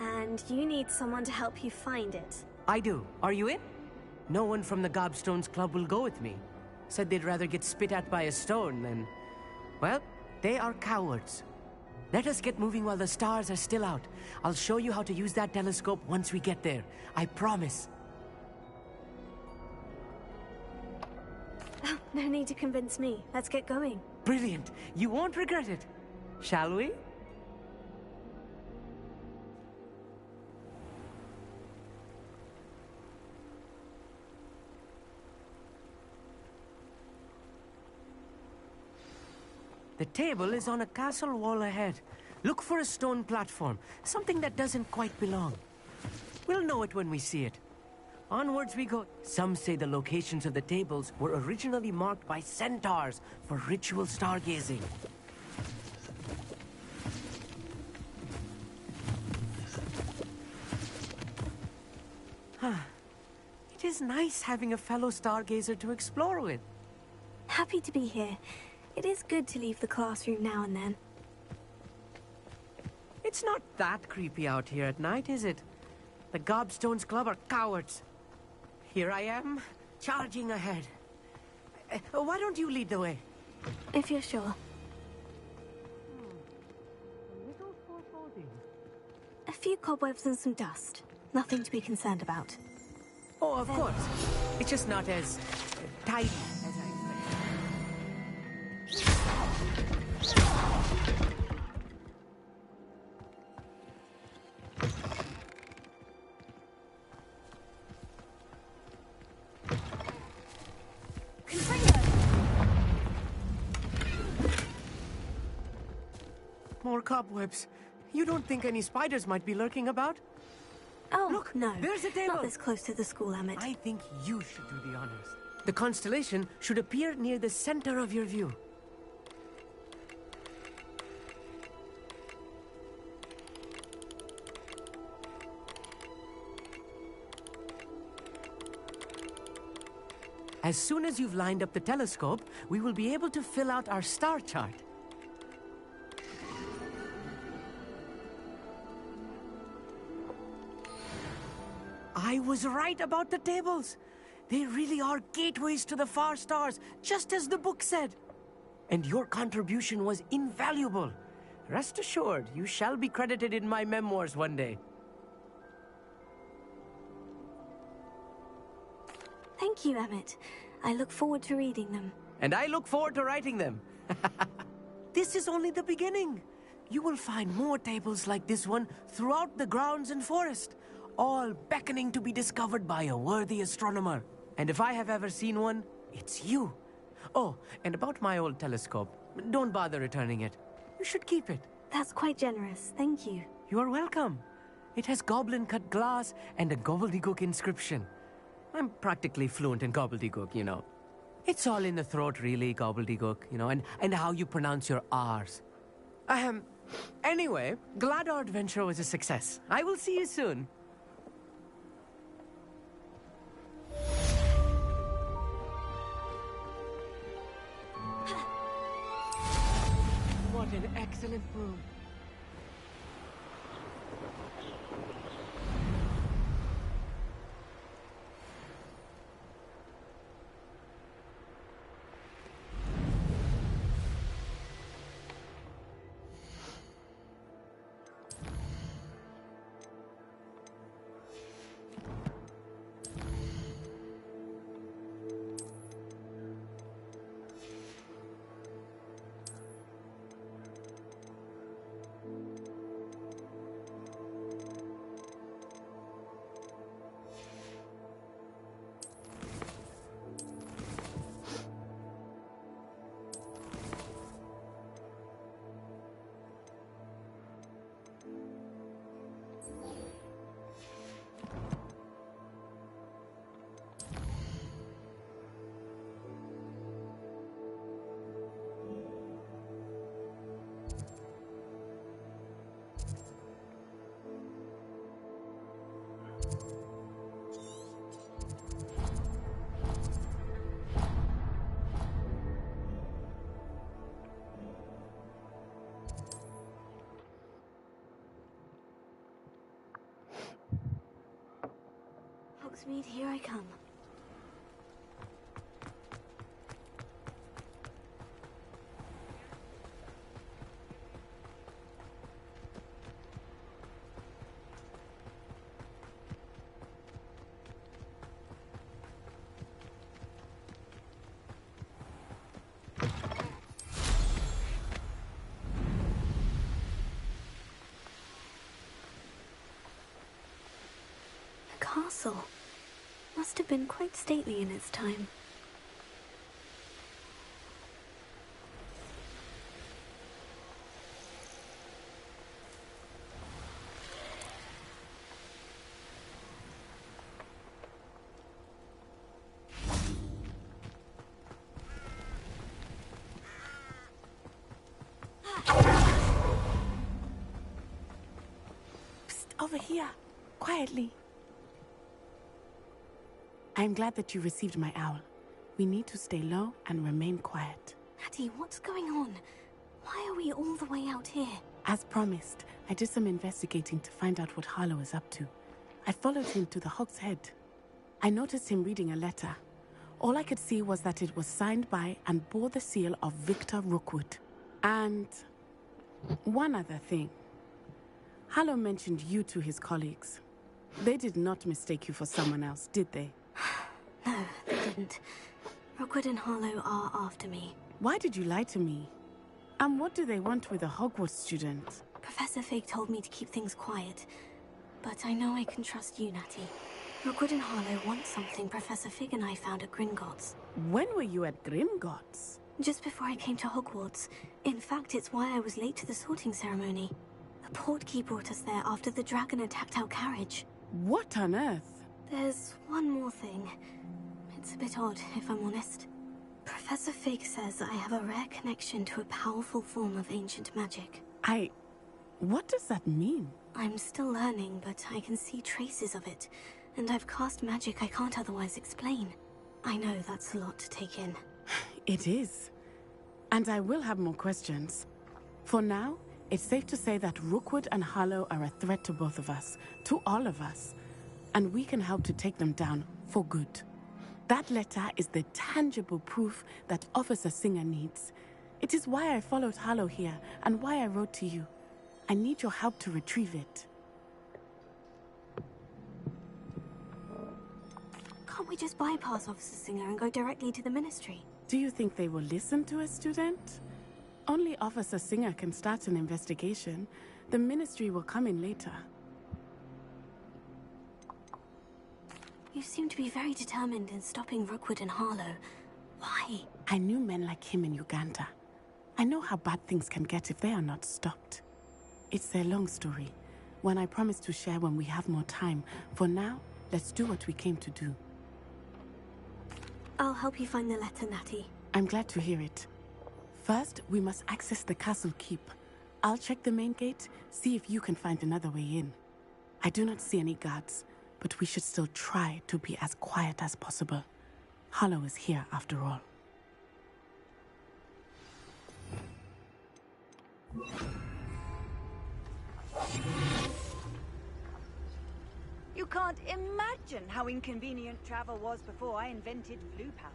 And you need someone to help you find it. I do. Are you in? No one from the Gobstones Club will go with me. Said they'd rather get spit at by a stone than... Well, they are cowards. Let us get moving while the stars are still out. I'll show you how to use that telescope once we get there. I promise. Oh, no need to convince me. Let's get going. Brilliant. You won't regret it. Shall we? The table is on a castle wall ahead. Look for a stone platform, something that doesn't quite belong. We'll know it when we see it. Onwards we go. Some say the locations of the tables were originally marked by centaurs for ritual stargazing. It is nice having a fellow stargazer to explore with. Happy to be here. It is good to leave the classroom now and then. It's not that creepy out here at night, is it? The Gobstones Club are cowards. Here I am, charging ahead. Why don't you lead the way? If you're sure. A few cobwebs and some dust. Nothing to be concerned about. Oh, of course. It's just not as tidy as I More cobwebs. You don't think any spiders might be lurking about? Oh, look, no. There's a table. Not this close to the school, Emmett. I think you should do the honors. The constellation should appear near the center of your view. As soon as you've lined up the telescope, we will be able to fill out our star chart. I was right about the tables. They really are gateways to the far stars, just as the book said. And your contribution was invaluable. Rest assured, you shall be credited in my memoirs one day. Thank you, Emmett. I look forward to reading them. And I look forward to writing them. This is only the beginning. You will find more tables like this one throughout the grounds and forest, all beckoning to be discovered by a worthy astronomer. And if I have ever seen one, it's you. Oh, and about my old telescope, don't bother returning it. You should keep it. That's quite generous, thank you. You are welcome. It has goblin-cut glass and a gobbledygook inscription. I'm practically fluent in gobbledygook, you know. It's all in the throat, really, gobbledygook, you know, and how you pronounce your R's. Anyway, glad our adventure was a success. I will see you soon. What an excellent broom. Hogsmeade, here I come. The castle must have been quite stately in its time. quietly. I'm glad that you received my owl. We need to stay low and remain quiet. Natty, what's going on? Why are we all the way out here? As promised, I did some investigating to find out what Harlow is up to. I followed him to the Hog's Head. I noticed him reading a letter. All I could see was that it was signed by and bore the seal of Victor Rookwood. And one other thing. Harlow mentioned you to his colleagues. They did not mistake you for someone else, did they? No, they didn't. Rookwood and Harlow are after me. Why did you lie to me? And what do they want with a Hogwarts student? Professor Fig told me to keep things quiet, but I know I can trust you, Natty. Rookwood and Harlow want something Professor Fig and I found at Gringotts. When were you at Gringotts? Just before I came to Hogwarts. In fact, it's why I was late to the sorting ceremony. The portkey brought us there after the dragon attacked our carriage. What on earth? There's one more thing. It's a bit odd, if I'm honest. Professor Fig says I have a rare connection to a powerful form of ancient magic. What does that mean? I'm still learning, but I can see traces of it. And I've cast magic I can't otherwise explain. I know that's a lot to take in. It is. And I will have more questions. For now, it's safe to say that Rookwood and Harlow are a threat to both of us, to all of us. And we can help to take them down for good. That letter is the tangible proof that Officer Singer needs. It is why I followed Harlow here and why I wrote to you. I need your help to retrieve it. Can't we just bypass Officer Singer and go directly to the Ministry? Do you think they will listen to a student? Only Officer Singer can start an investigation. The Ministry will come in later. You seem to be very determined in stopping Rookwood and Harlow. Why? I knew men like him in Uganda. I know how bad things can get if they are not stopped. It's a long story, one I promise to share when we have more time. For now, let's do what we came to do. I'll help you find the letter, Natty. I'm glad to hear it. First, we must access the castle keep. I'll check the main gate, see if you can find another way in. I do not see any guards, but we should still try to be as quiet as possible. Harlow is here after all. You can't imagine how inconvenient travel was before I invented blue powder.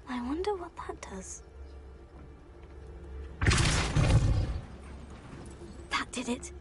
I wonder what that does. That did it.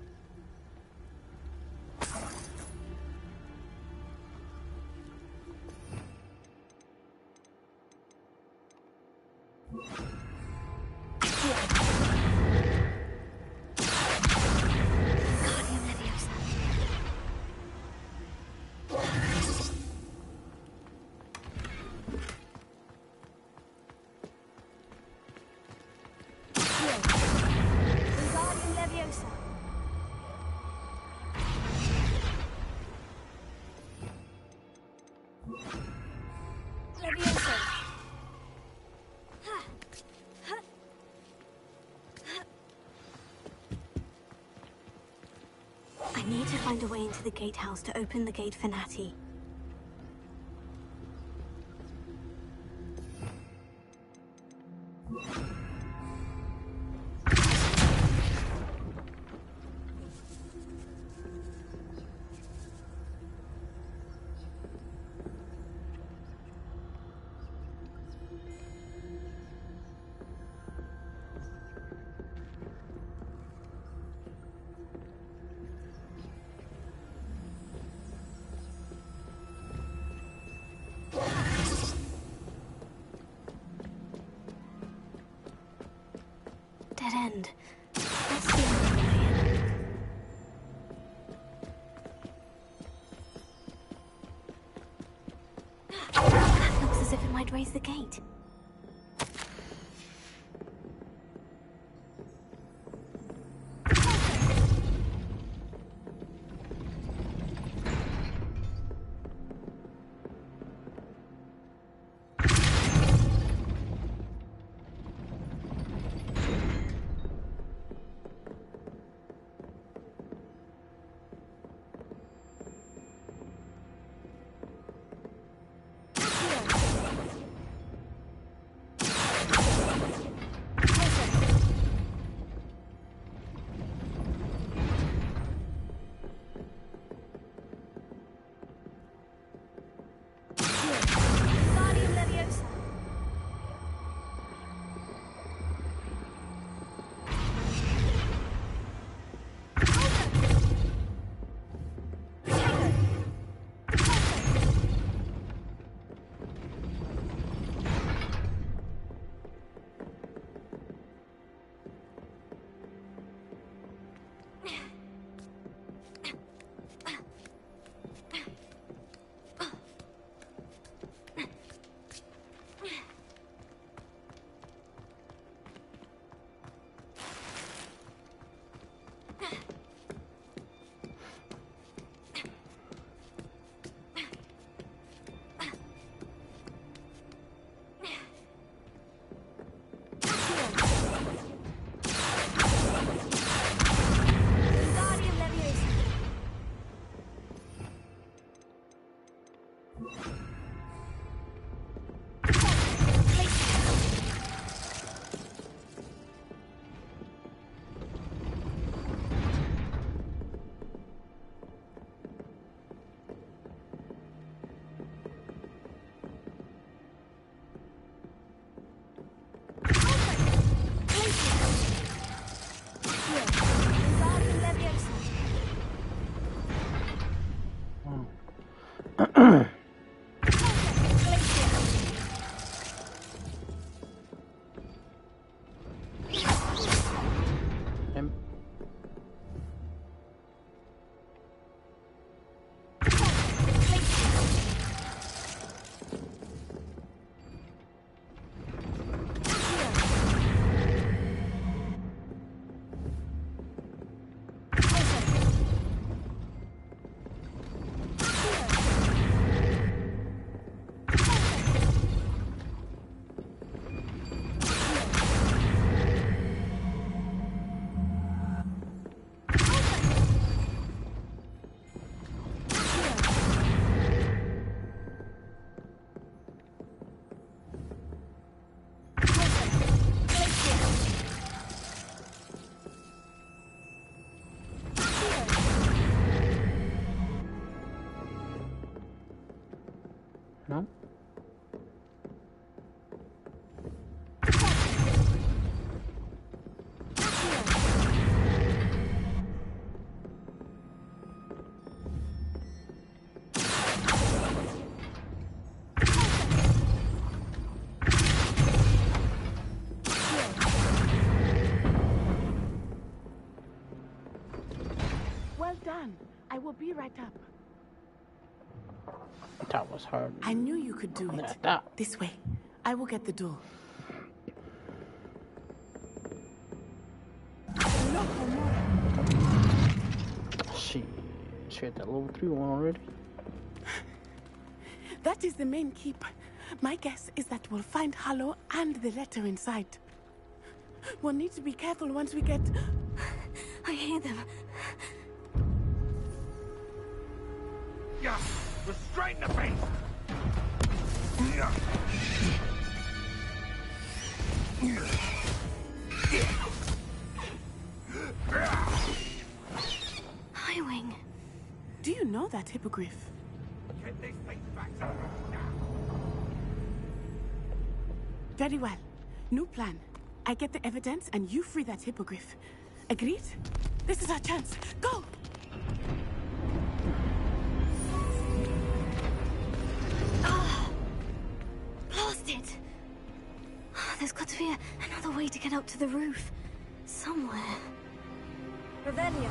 I need to find a way into the gatehouse to open the gate for Natty. might raise the gate. No? Well done. I will be right up. That was hard. I knew you could do it. This way. I will get the door. She had that level 3 one already. That is the main keep. My guess is that we'll find Hollow and the letter inside. We'll need to be careful once we get... I hear them. Yeah, we're straight in the face. Highwing. Do you know that hippogriff? Get this thing back. Very well. New plan. I get the evidence and you free that hippogriff. Agreed? This is our chance. Go! Blasted! There's got to be another way to get up to the roof. Somewhere. Revelio.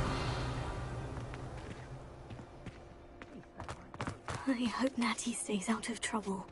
I hope Natty stays out of trouble.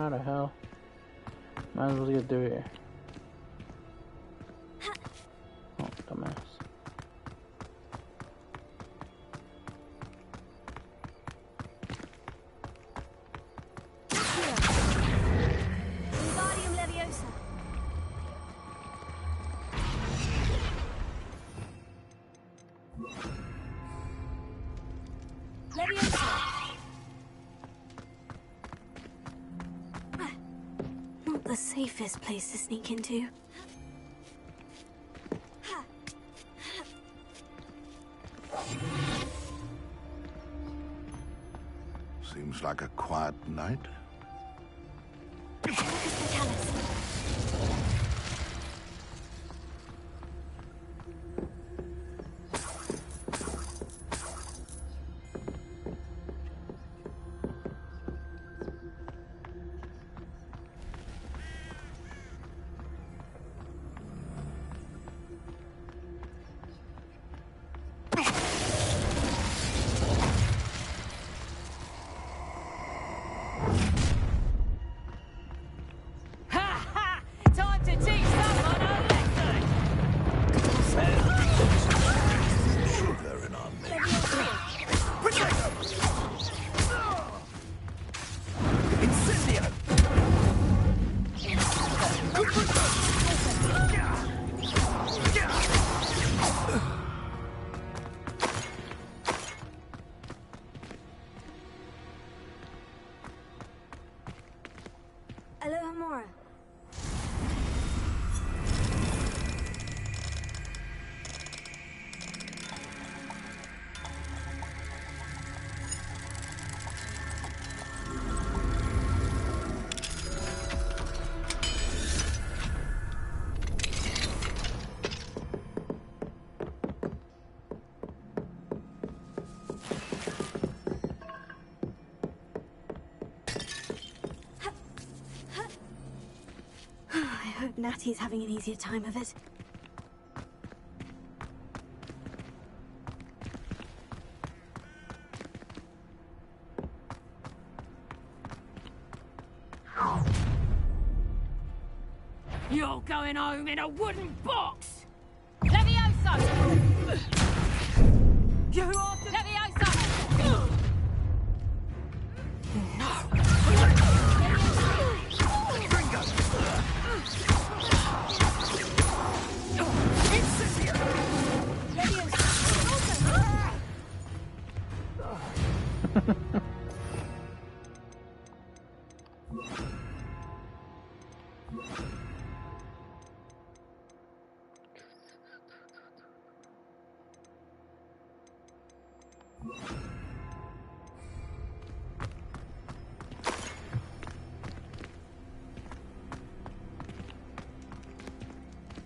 How the hell? Might as well get through here. Oh, dumbass. Wingardium Leviosa. Leviosa. Not the safest place to sneak into. Seems like a quiet night. Time to teach someone a lesson! Sugar in our milk. Incendio! Alohomora. I hope Natty's having an easier time of it. You're going home in a wooden box! Levioso! You are the... Levioso!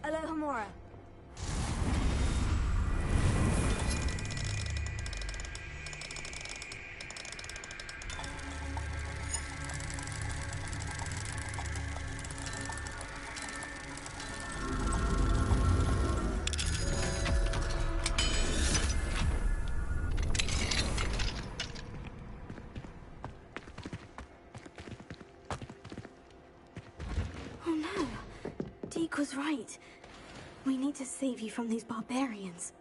Alohomora. Oh no. Deke was right. We need to save you from these barbarians.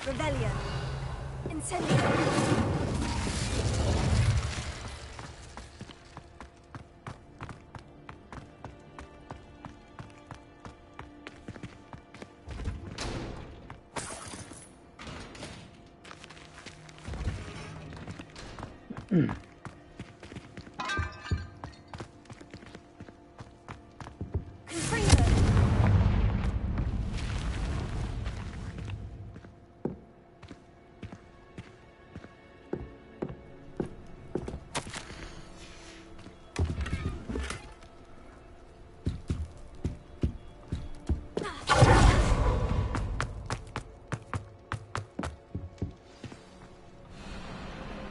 Rebellion. sending it.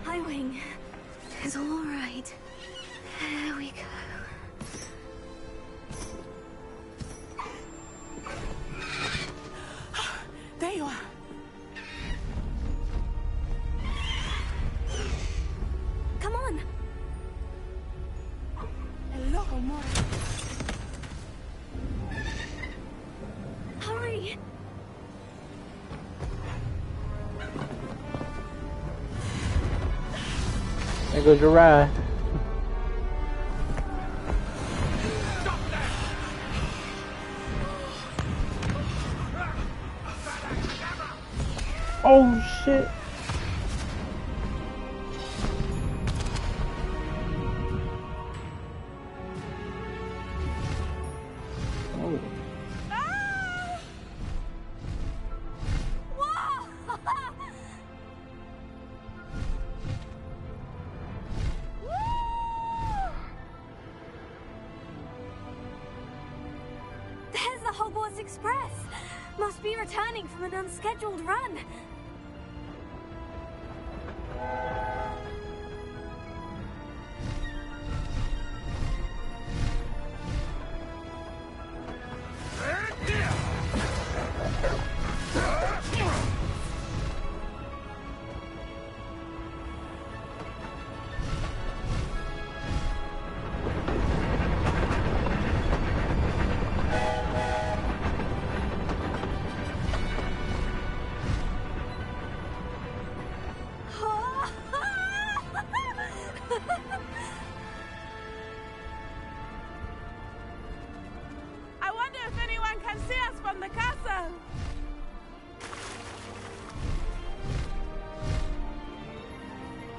Highwing is all right. There we go. There you are. Come on. Hello, more. Hurry. There goes your ride. Oh shit. Oh. There's the Hogwarts Express. Must be returning from an unscheduled run. I wonder if anyone can see us from the castle.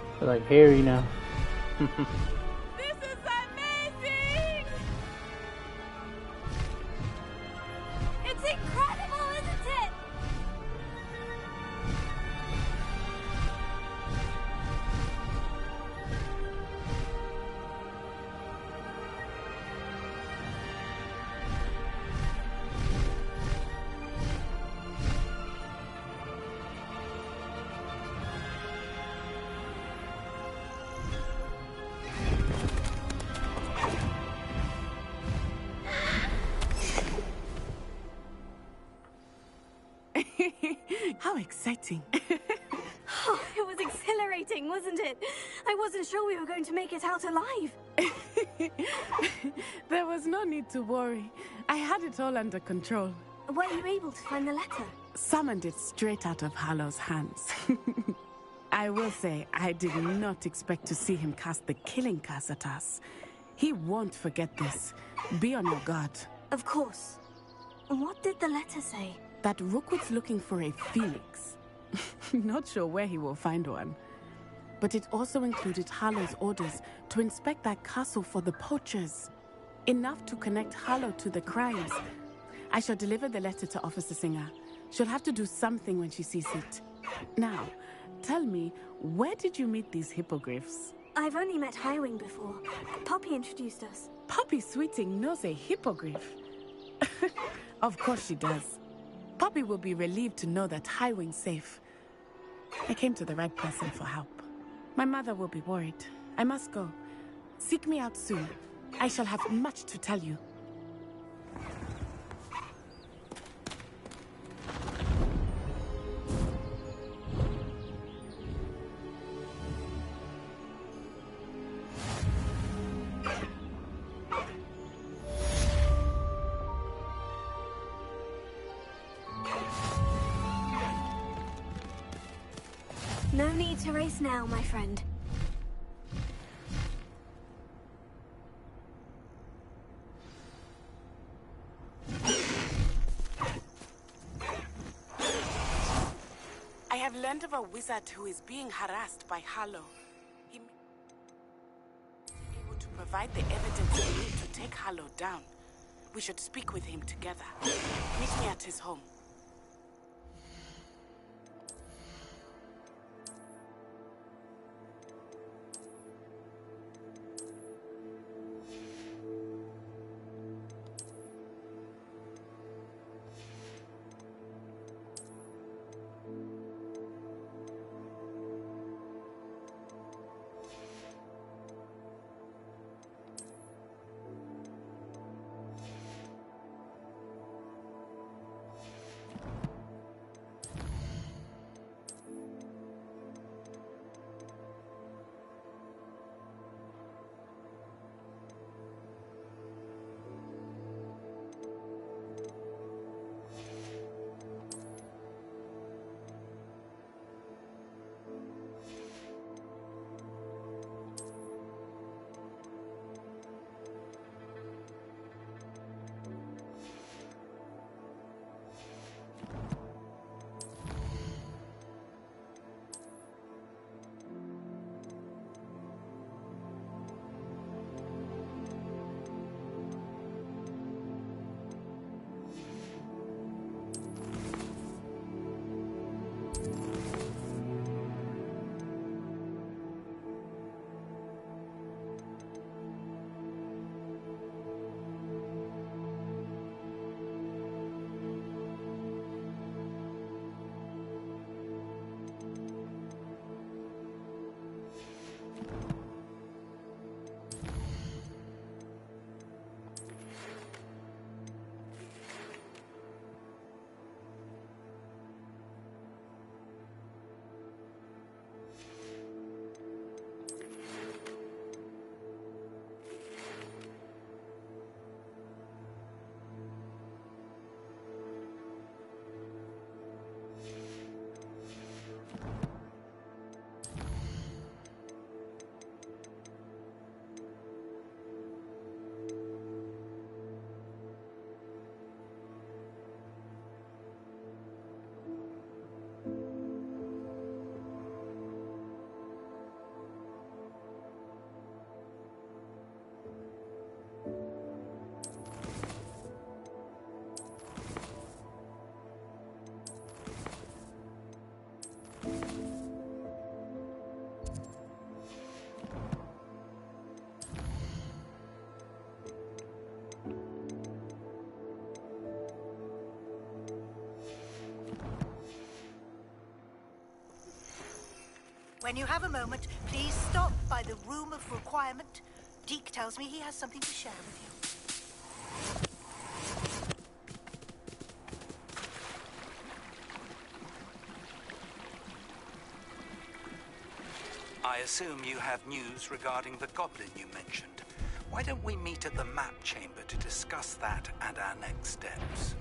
I feel like Harry now. This is amazing! It's incredible, isn't it? How exciting. Oh, it was exhilarating, wasn't it? I wasn't sure we were going to make it out alive. There was no need to worry. I had it all under control. Were you able to find the letter? Summoned it straight out of Hallow's hands. I will say, I did not expect to see him cast the killing curse at us. He won't forget this. Be on your guard. Of course. What did the letter say? That Rookwood's looking for a phoenix. Not sure where he will find one. But it also included Hallow's orders to inspect that castle for the poachers. Enough to connect Hallow to the crimes. I shall deliver the letter to Officer Singer. She'll have to do something when she sees it. Now, tell me, where did you meet these hippogriffs? I've only met Highwing before. Poppy introduced us. Poppy Sweeting knows a hippogriff. Of course she does. Poppy will be relieved to know that Highwing's safe. I came to the right person for help. My mother will be worried. I must go. Seek me out soon. I shall have much to tell you. No need to race now, my friend. I have learned of a wizard who is being harassed by Harlow. He may be able to provide the evidence we need to take Harlow down. We should speak with him together. Meet me at his home. When you have a moment, please stop by the Room of Requirement. Deke tells me he has something to share with you. I assume you have news regarding the goblin you mentioned. Why don't we meet at the map chamber to discuss that and our next steps?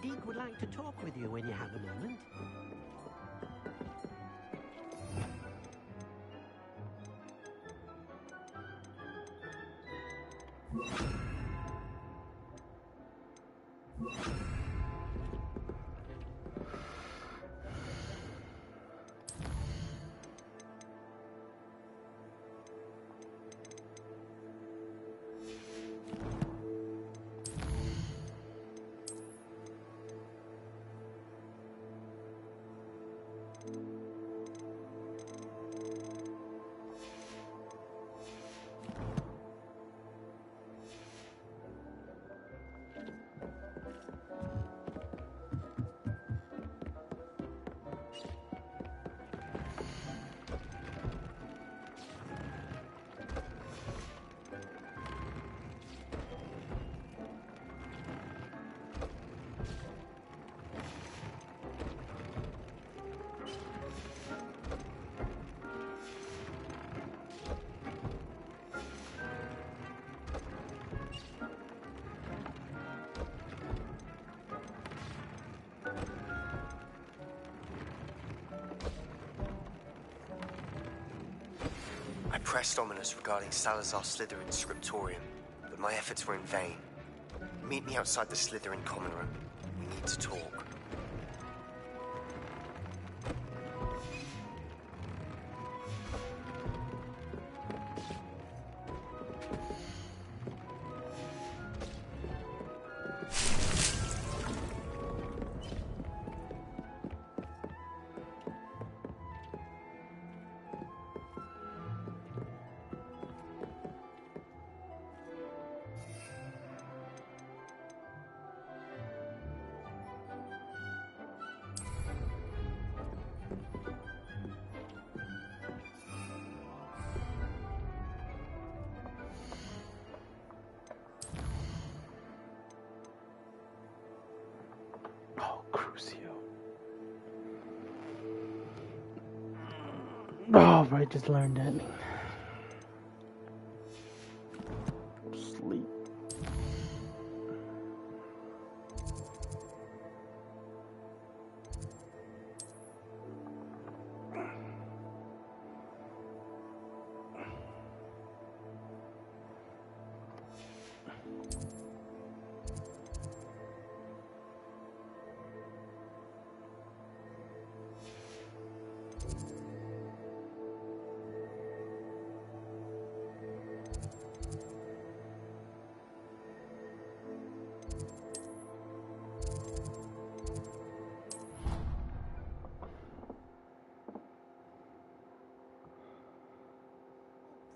Deke would like to talk with you when you have a moment. I pressed Ominous regarding Salazar Slytherin's scriptorium, but my efforts were in vain. Meet me outside the Slytherin common room. We need to talk. Oh, I just learned that. Sleep.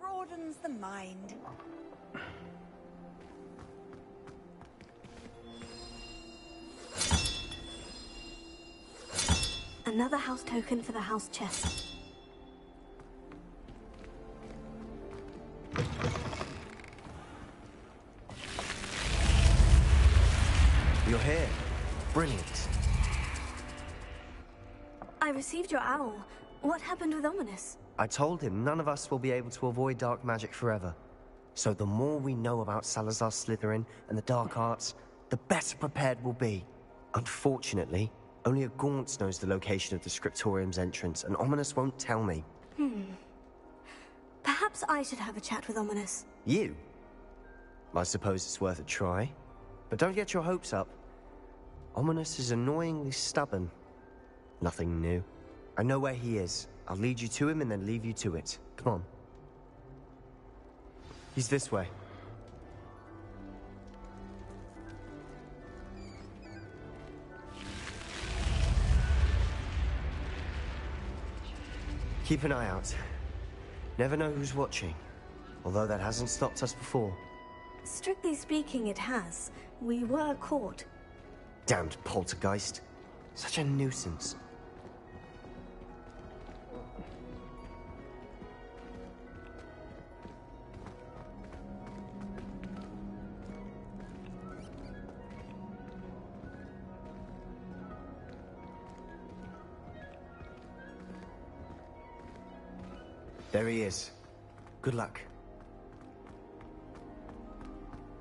Broadens the mind. Another house token for the house chest. You're here. Brilliant. I received your owl. What happened with Ominous? I told him none of us will be able to avoid dark magic forever. So the more we know about Salazar Slytherin and the dark arts, the better prepared we'll be. Unfortunately, only a Gaunt knows the location of the Scriptorium's entrance, and Ominous won't tell me. Perhaps I should have a chat with Ominous. You? I suppose it's worth a try. But don't get your hopes up. Ominous is annoyingly stubborn. Nothing new. I know where he is. I'll lead you to him and then leave you to it. Come on. He's this way. Keep an eye out. Never know who's watching. Although that hasn't stopped us before. Strictly speaking, it has. We were caught. Damned poltergeist. Such a nuisance. There he is. Good luck.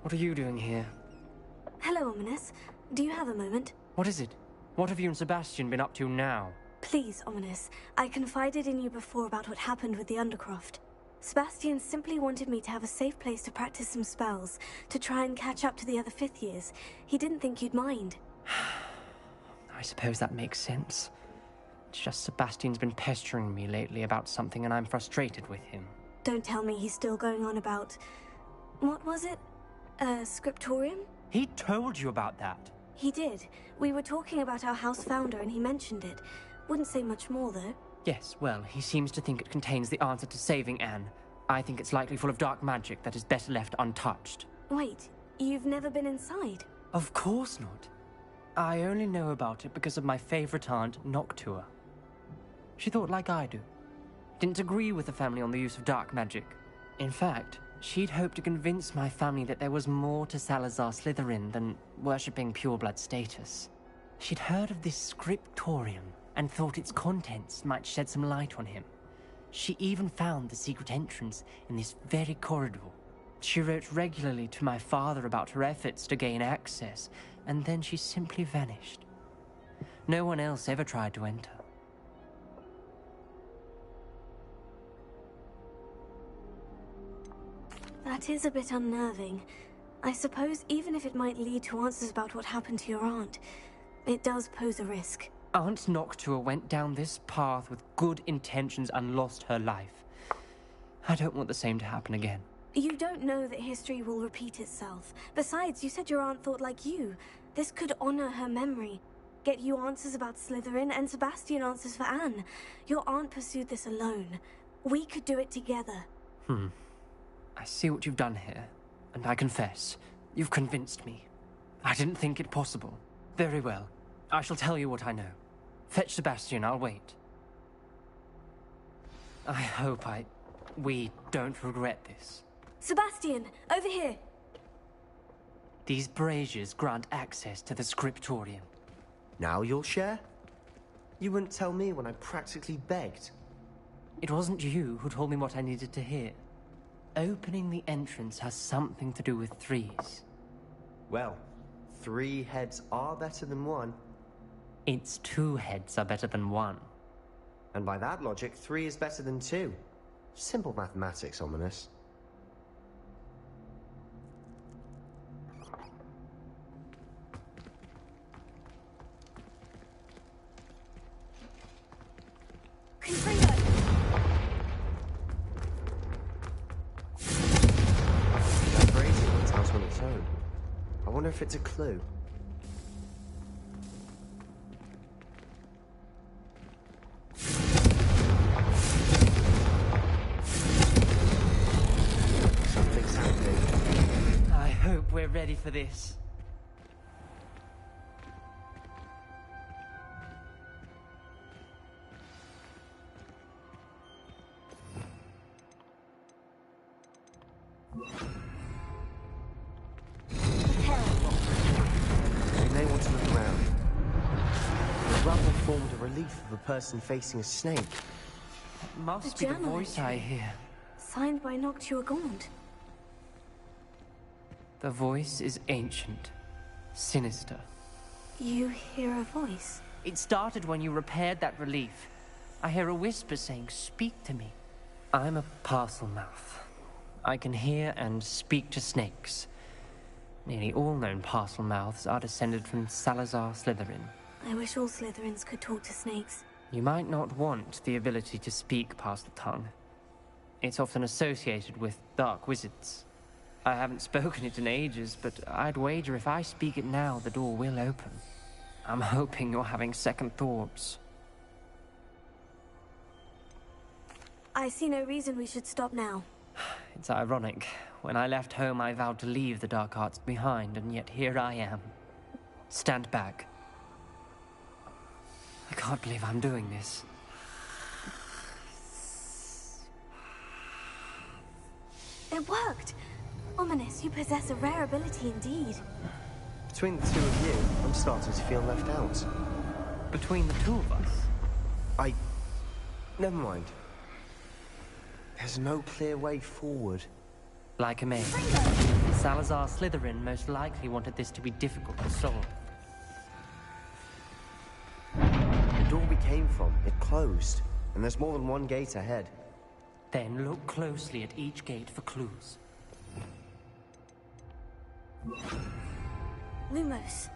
What are you doing here? Hello, Ominous. Do you have a moment? What is it? What have you and Sebastian been up to now? Please, Ominous. I confided in you before about what happened with the Undercroft. Sebastian simply wanted me to have a safe place to practice some spells, to try and catch up to the other fifth years. He didn't think you'd mind. I suppose that makes sense. It's just Sebastian's been pestering me lately about something and I'm frustrated with him. Don't tell me he's still going on about... What was it? Scriptorium? He told you about that? He did. We were talking about our house founder and he mentioned it. Wouldn't say much more, though. Yes, well, he seems to think it contains the answer to saving Anne. I think it's likely full of dark magic that is better left untouched. Wait, you've never been inside? Of course not. I only know about it because of my favorite aunt, Noctua. She thought like I do. Didn't agree with the family on the use of dark magic. In fact, she'd hoped to convince my family that there was more to Salazar Slytherin than worshipping pureblood status. She'd heard of this scriptorium and thought its contents might shed some light on him. She even found the secret entrance in this very corridor. She wrote regularly to my father about her efforts to gain access, and then she simply vanished. No one else ever tried to enter. That is a bit unnerving. I suppose even if it might lead to answers about what happened to your aunt, it does pose a risk. Aunt Noctua went down this path with good intentions and lost her life. I don't want the same to happen again. You don't know that history will repeat itself. Besides, you said your aunt thought like you. This could honor her memory. Get you answers about Slytherin and Sebastian answers for Anne. Your aunt pursued this alone. We could do it together. I see what you've done here, and I confess, you've convinced me. I didn't think it possible. Very well. I shall tell you what I know. Fetch Sebastian, I'll wait. I hope we don't regret this. Sebastian, over here! These braziers grant access to the scriptorium. Now you'll share? You wouldn't tell me when I practically begged. It wasn't you who told me what I needed to hear. Opening the entrance has something to do with threes. Well, 3 heads are better than 1. It's 2 heads are better than 1. And by that logic, 3 is better than 2. Simple mathematics, Ominous. wonder if it's a clue. Something's happening. I hope we're ready for this. We may want to look around. The rubble formed a relief of a person facing a snake. It must The be the journal voice I entry. hear. Signed by Noctua Gaunt. The voice is ancient, sinister. You hear a voice? It started when you repaired that relief. I hear a whisper saying, "Speak to me." I'm a parcel mouth. I can hear and speak to snakes. Nearly all known parcel mouths are descended from Salazar Slytherin. I wish all Slytherins could talk to snakes. You might not want the ability to speak past the tongue. It's often associated with dark wizards. I haven't spoken it in ages, but I'd wager if I speak it now, the door will open. I'm hoping you're having second thoughts. I see no reason we should stop now. It's ironic. When I left home, I vowed to leave the dark arts behind, and yet here I am. Stand back. I can't believe I'm doing this. It worked! Ominous, you possess a rare ability indeed. Between the two of you, I'm starting to feel left out. Between the two of us? Never mind. There's no clear way forward. Like a maze. Salazar Slytherin most likely wanted this to be difficult to solve. The door we came from, it closed. And there's more than one gate ahead. Then look closely at each gate for clues. Lumos.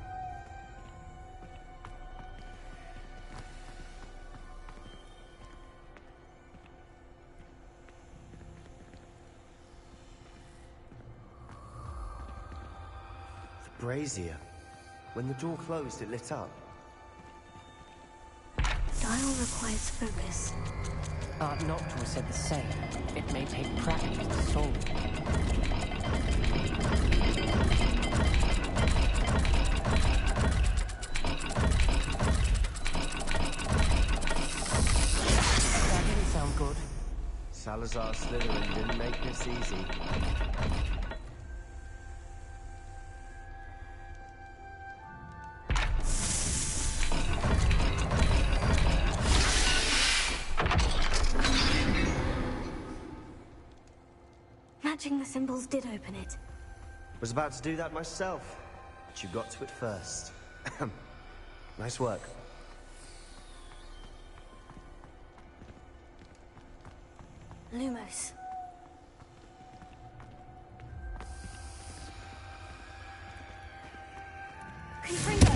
The brazier. When the door closed, it lit up. Dial requires focus. Art Noctua said the same. It may take practice to solve it. That didn't sound good. Salazar Slytherin didn't make this easy. Matching the symbols did open it. Was about to do that myself, but you got to it first. Nice work. Lumos. Confringo!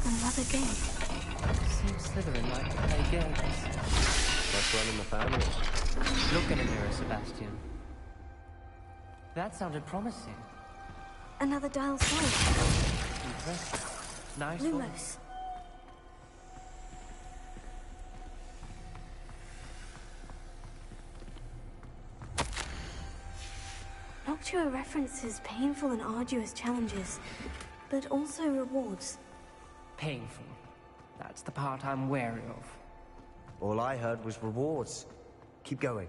Another game. Seems Slytherin like to play games. That's one in the family. Look in a mirror, Sebastian. That sounded promising. Another dial sign. Impressive. Nice one. Lumos. Noctua references painful and arduous challenges, but also rewards. Painful. That's the part I'm wary of. All I heard was rewards. Keep going.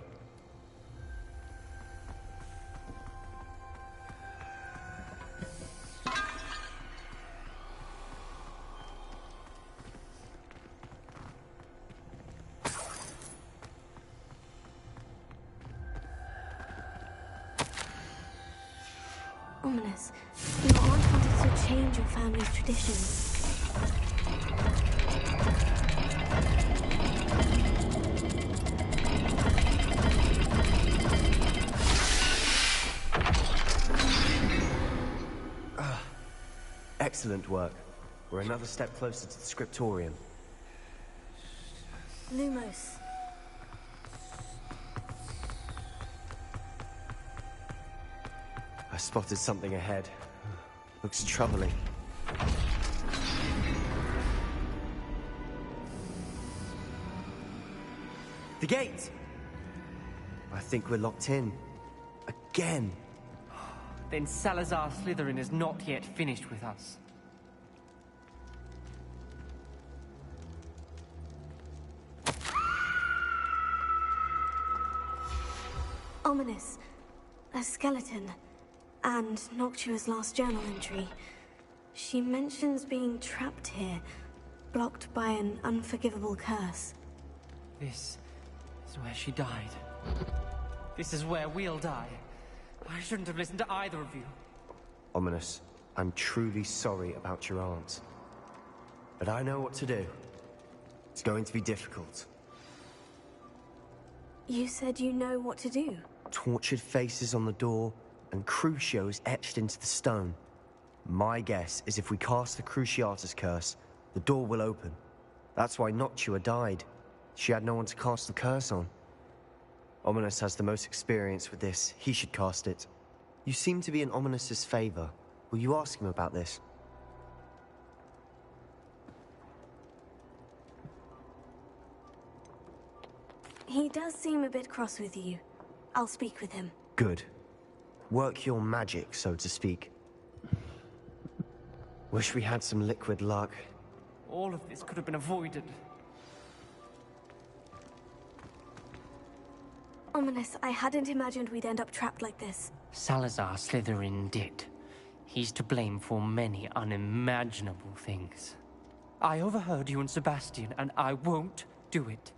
Ominous. Your aunt wanted to change your family's traditions. Excellent work. We're another step closer to the scriptorium. Lumos. I spotted something ahead. Looks troubling. The gate! I think we're locked in. Again. Then Salazar Slytherin is not yet finished with us. Ominous. A skeleton. And Noctua's last journal entry. She mentions being trapped here, blocked by an unforgivable curse. This is where she died. This is where we'll die. I shouldn't have listened to either of you. Ominous, I'm truly sorry about your aunt. But I know what to do. It's going to be difficult. You said you know what to do. Tortured faces on the door, and Crucios etched into the stone. My guess is if we cast the Cruciatus curse, the door will open. That's why Noctua died. She had no one to cast the curse on. Ominous has the most experience with this. He should cast it. You seem to be in Ominous's favor. Will you ask him about this? He does seem a bit cross with you. I'll speak with him. Good. Work your magic, so to speak. Wish we had some liquid luck. All of this could have been avoided. Ominous, I hadn't imagined we'd end up trapped like this. Salazar Slytherin did. He's to blame for many unimaginable things. I overheard you and Sebastian, and I won't do it.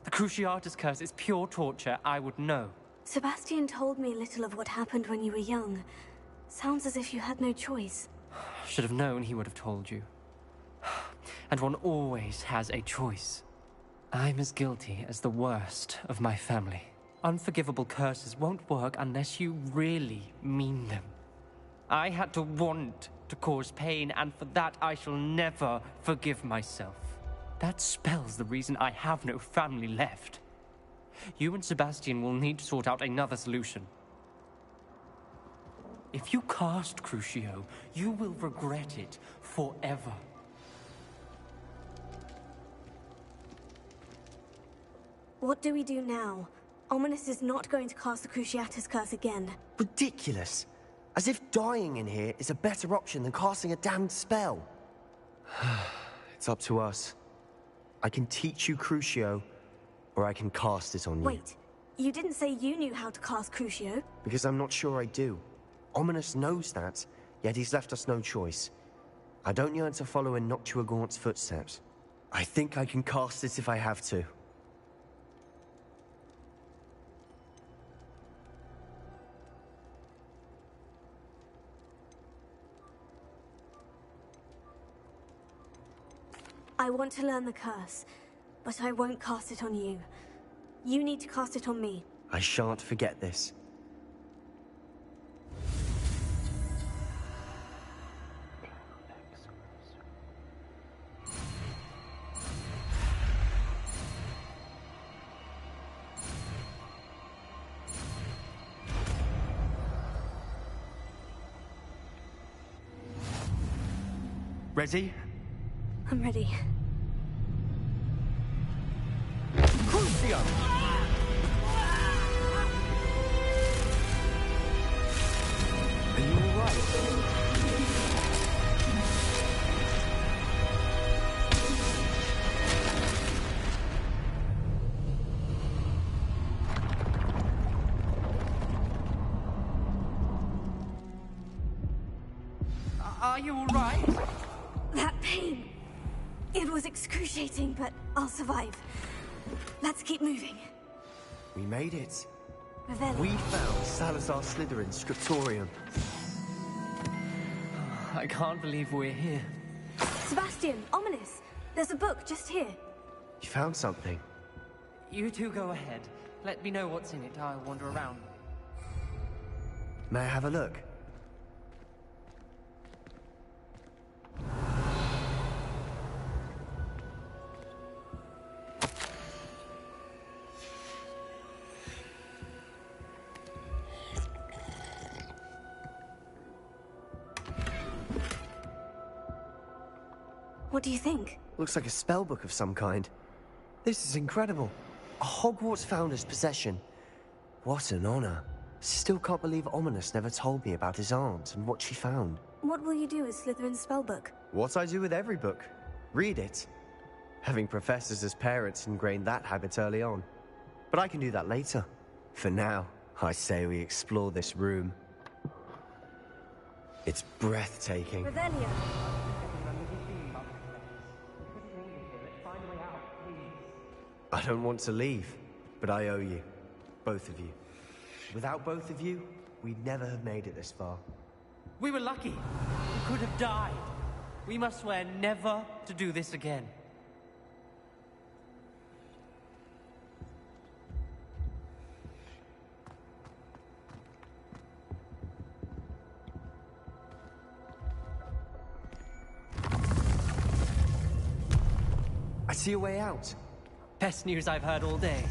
The Cruciatus curse is pure torture. I would know. Sebastian told me little of what happened when you were young. Sounds as if you had no choice. Should have known he would have told you. And one always has a choice. I'm as guilty as the worst of my family. Unforgivable curses won't work unless you really mean them. I had to want to cause pain, and for that I shall never forgive myself. That spells the reason I have no family left. You and Sebastian will need to sort out another solution. If you cast Crucio, you will regret it forever. What do we do now? Ominous is not going to cast the Cruciatus curse again. Ridiculous. As if dying in here is a better option than casting a damned spell. It's up to us. I can teach you Crucio, or I can cast it on you. Wait, you didn't say you knew how to cast Crucio? Because I'm not sure I do. Ominous knows that, yet he's left us no choice. I don't yearn to follow in Noctua Gaunt's footsteps. I think I can cast it if I have to. I want to learn the curse, but I won't cast it on you. You need to cast it on me. I shan't forget this. Ready? I'm ready. Crucio! Are you alright? Are you alright? That pain! It was excruciating, but I'll survive. Let's keep moving. We made it. Revelio. We found Salazar Slytherin's scriptorium. I can't believe we're here. Sebastian, Ominous, there's a book just here. You found something. You two go ahead. Let me know what's in it. I'll wander around. May I have a look? What do you think? Looks like a spellbook of some kind. This is incredible. A Hogwarts founder's possession. What an honor. Still can't believe Ominous never told me about his aunt and what she found. What will you do with Slytherin's spellbook? What I do with every book. Read it. Having professors as parents ingrained that habit early on. But I can do that later. For now, I say we explore this room. It's breathtaking. Revelio. I don't want to leave, but I owe you. Both of you. Without both of you, we'd never have made it this far. We were lucky. We could have died. We must swear never to do this again. I see a way out. Best news I've heard all day.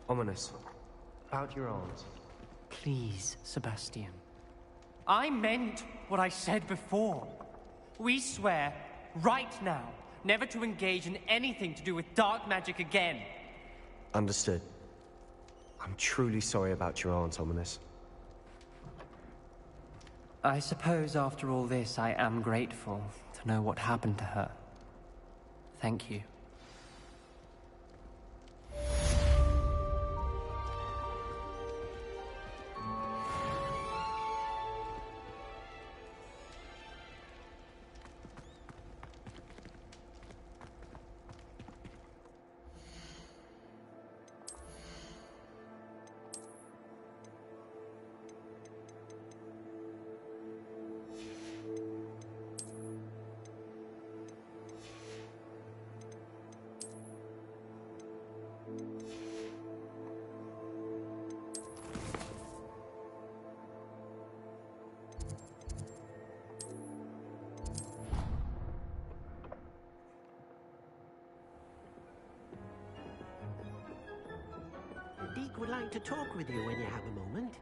Ominous. About your aunt. Please, Sebastian. I meant what I said before. We swear, right now, never to engage in anything to do with dark magic again. Understood. I'm truly sorry about your aunt, Ominous. I suppose after all this, I am grateful to know what happened to her. Thank you. Deke would like to talk with you when you have a moment.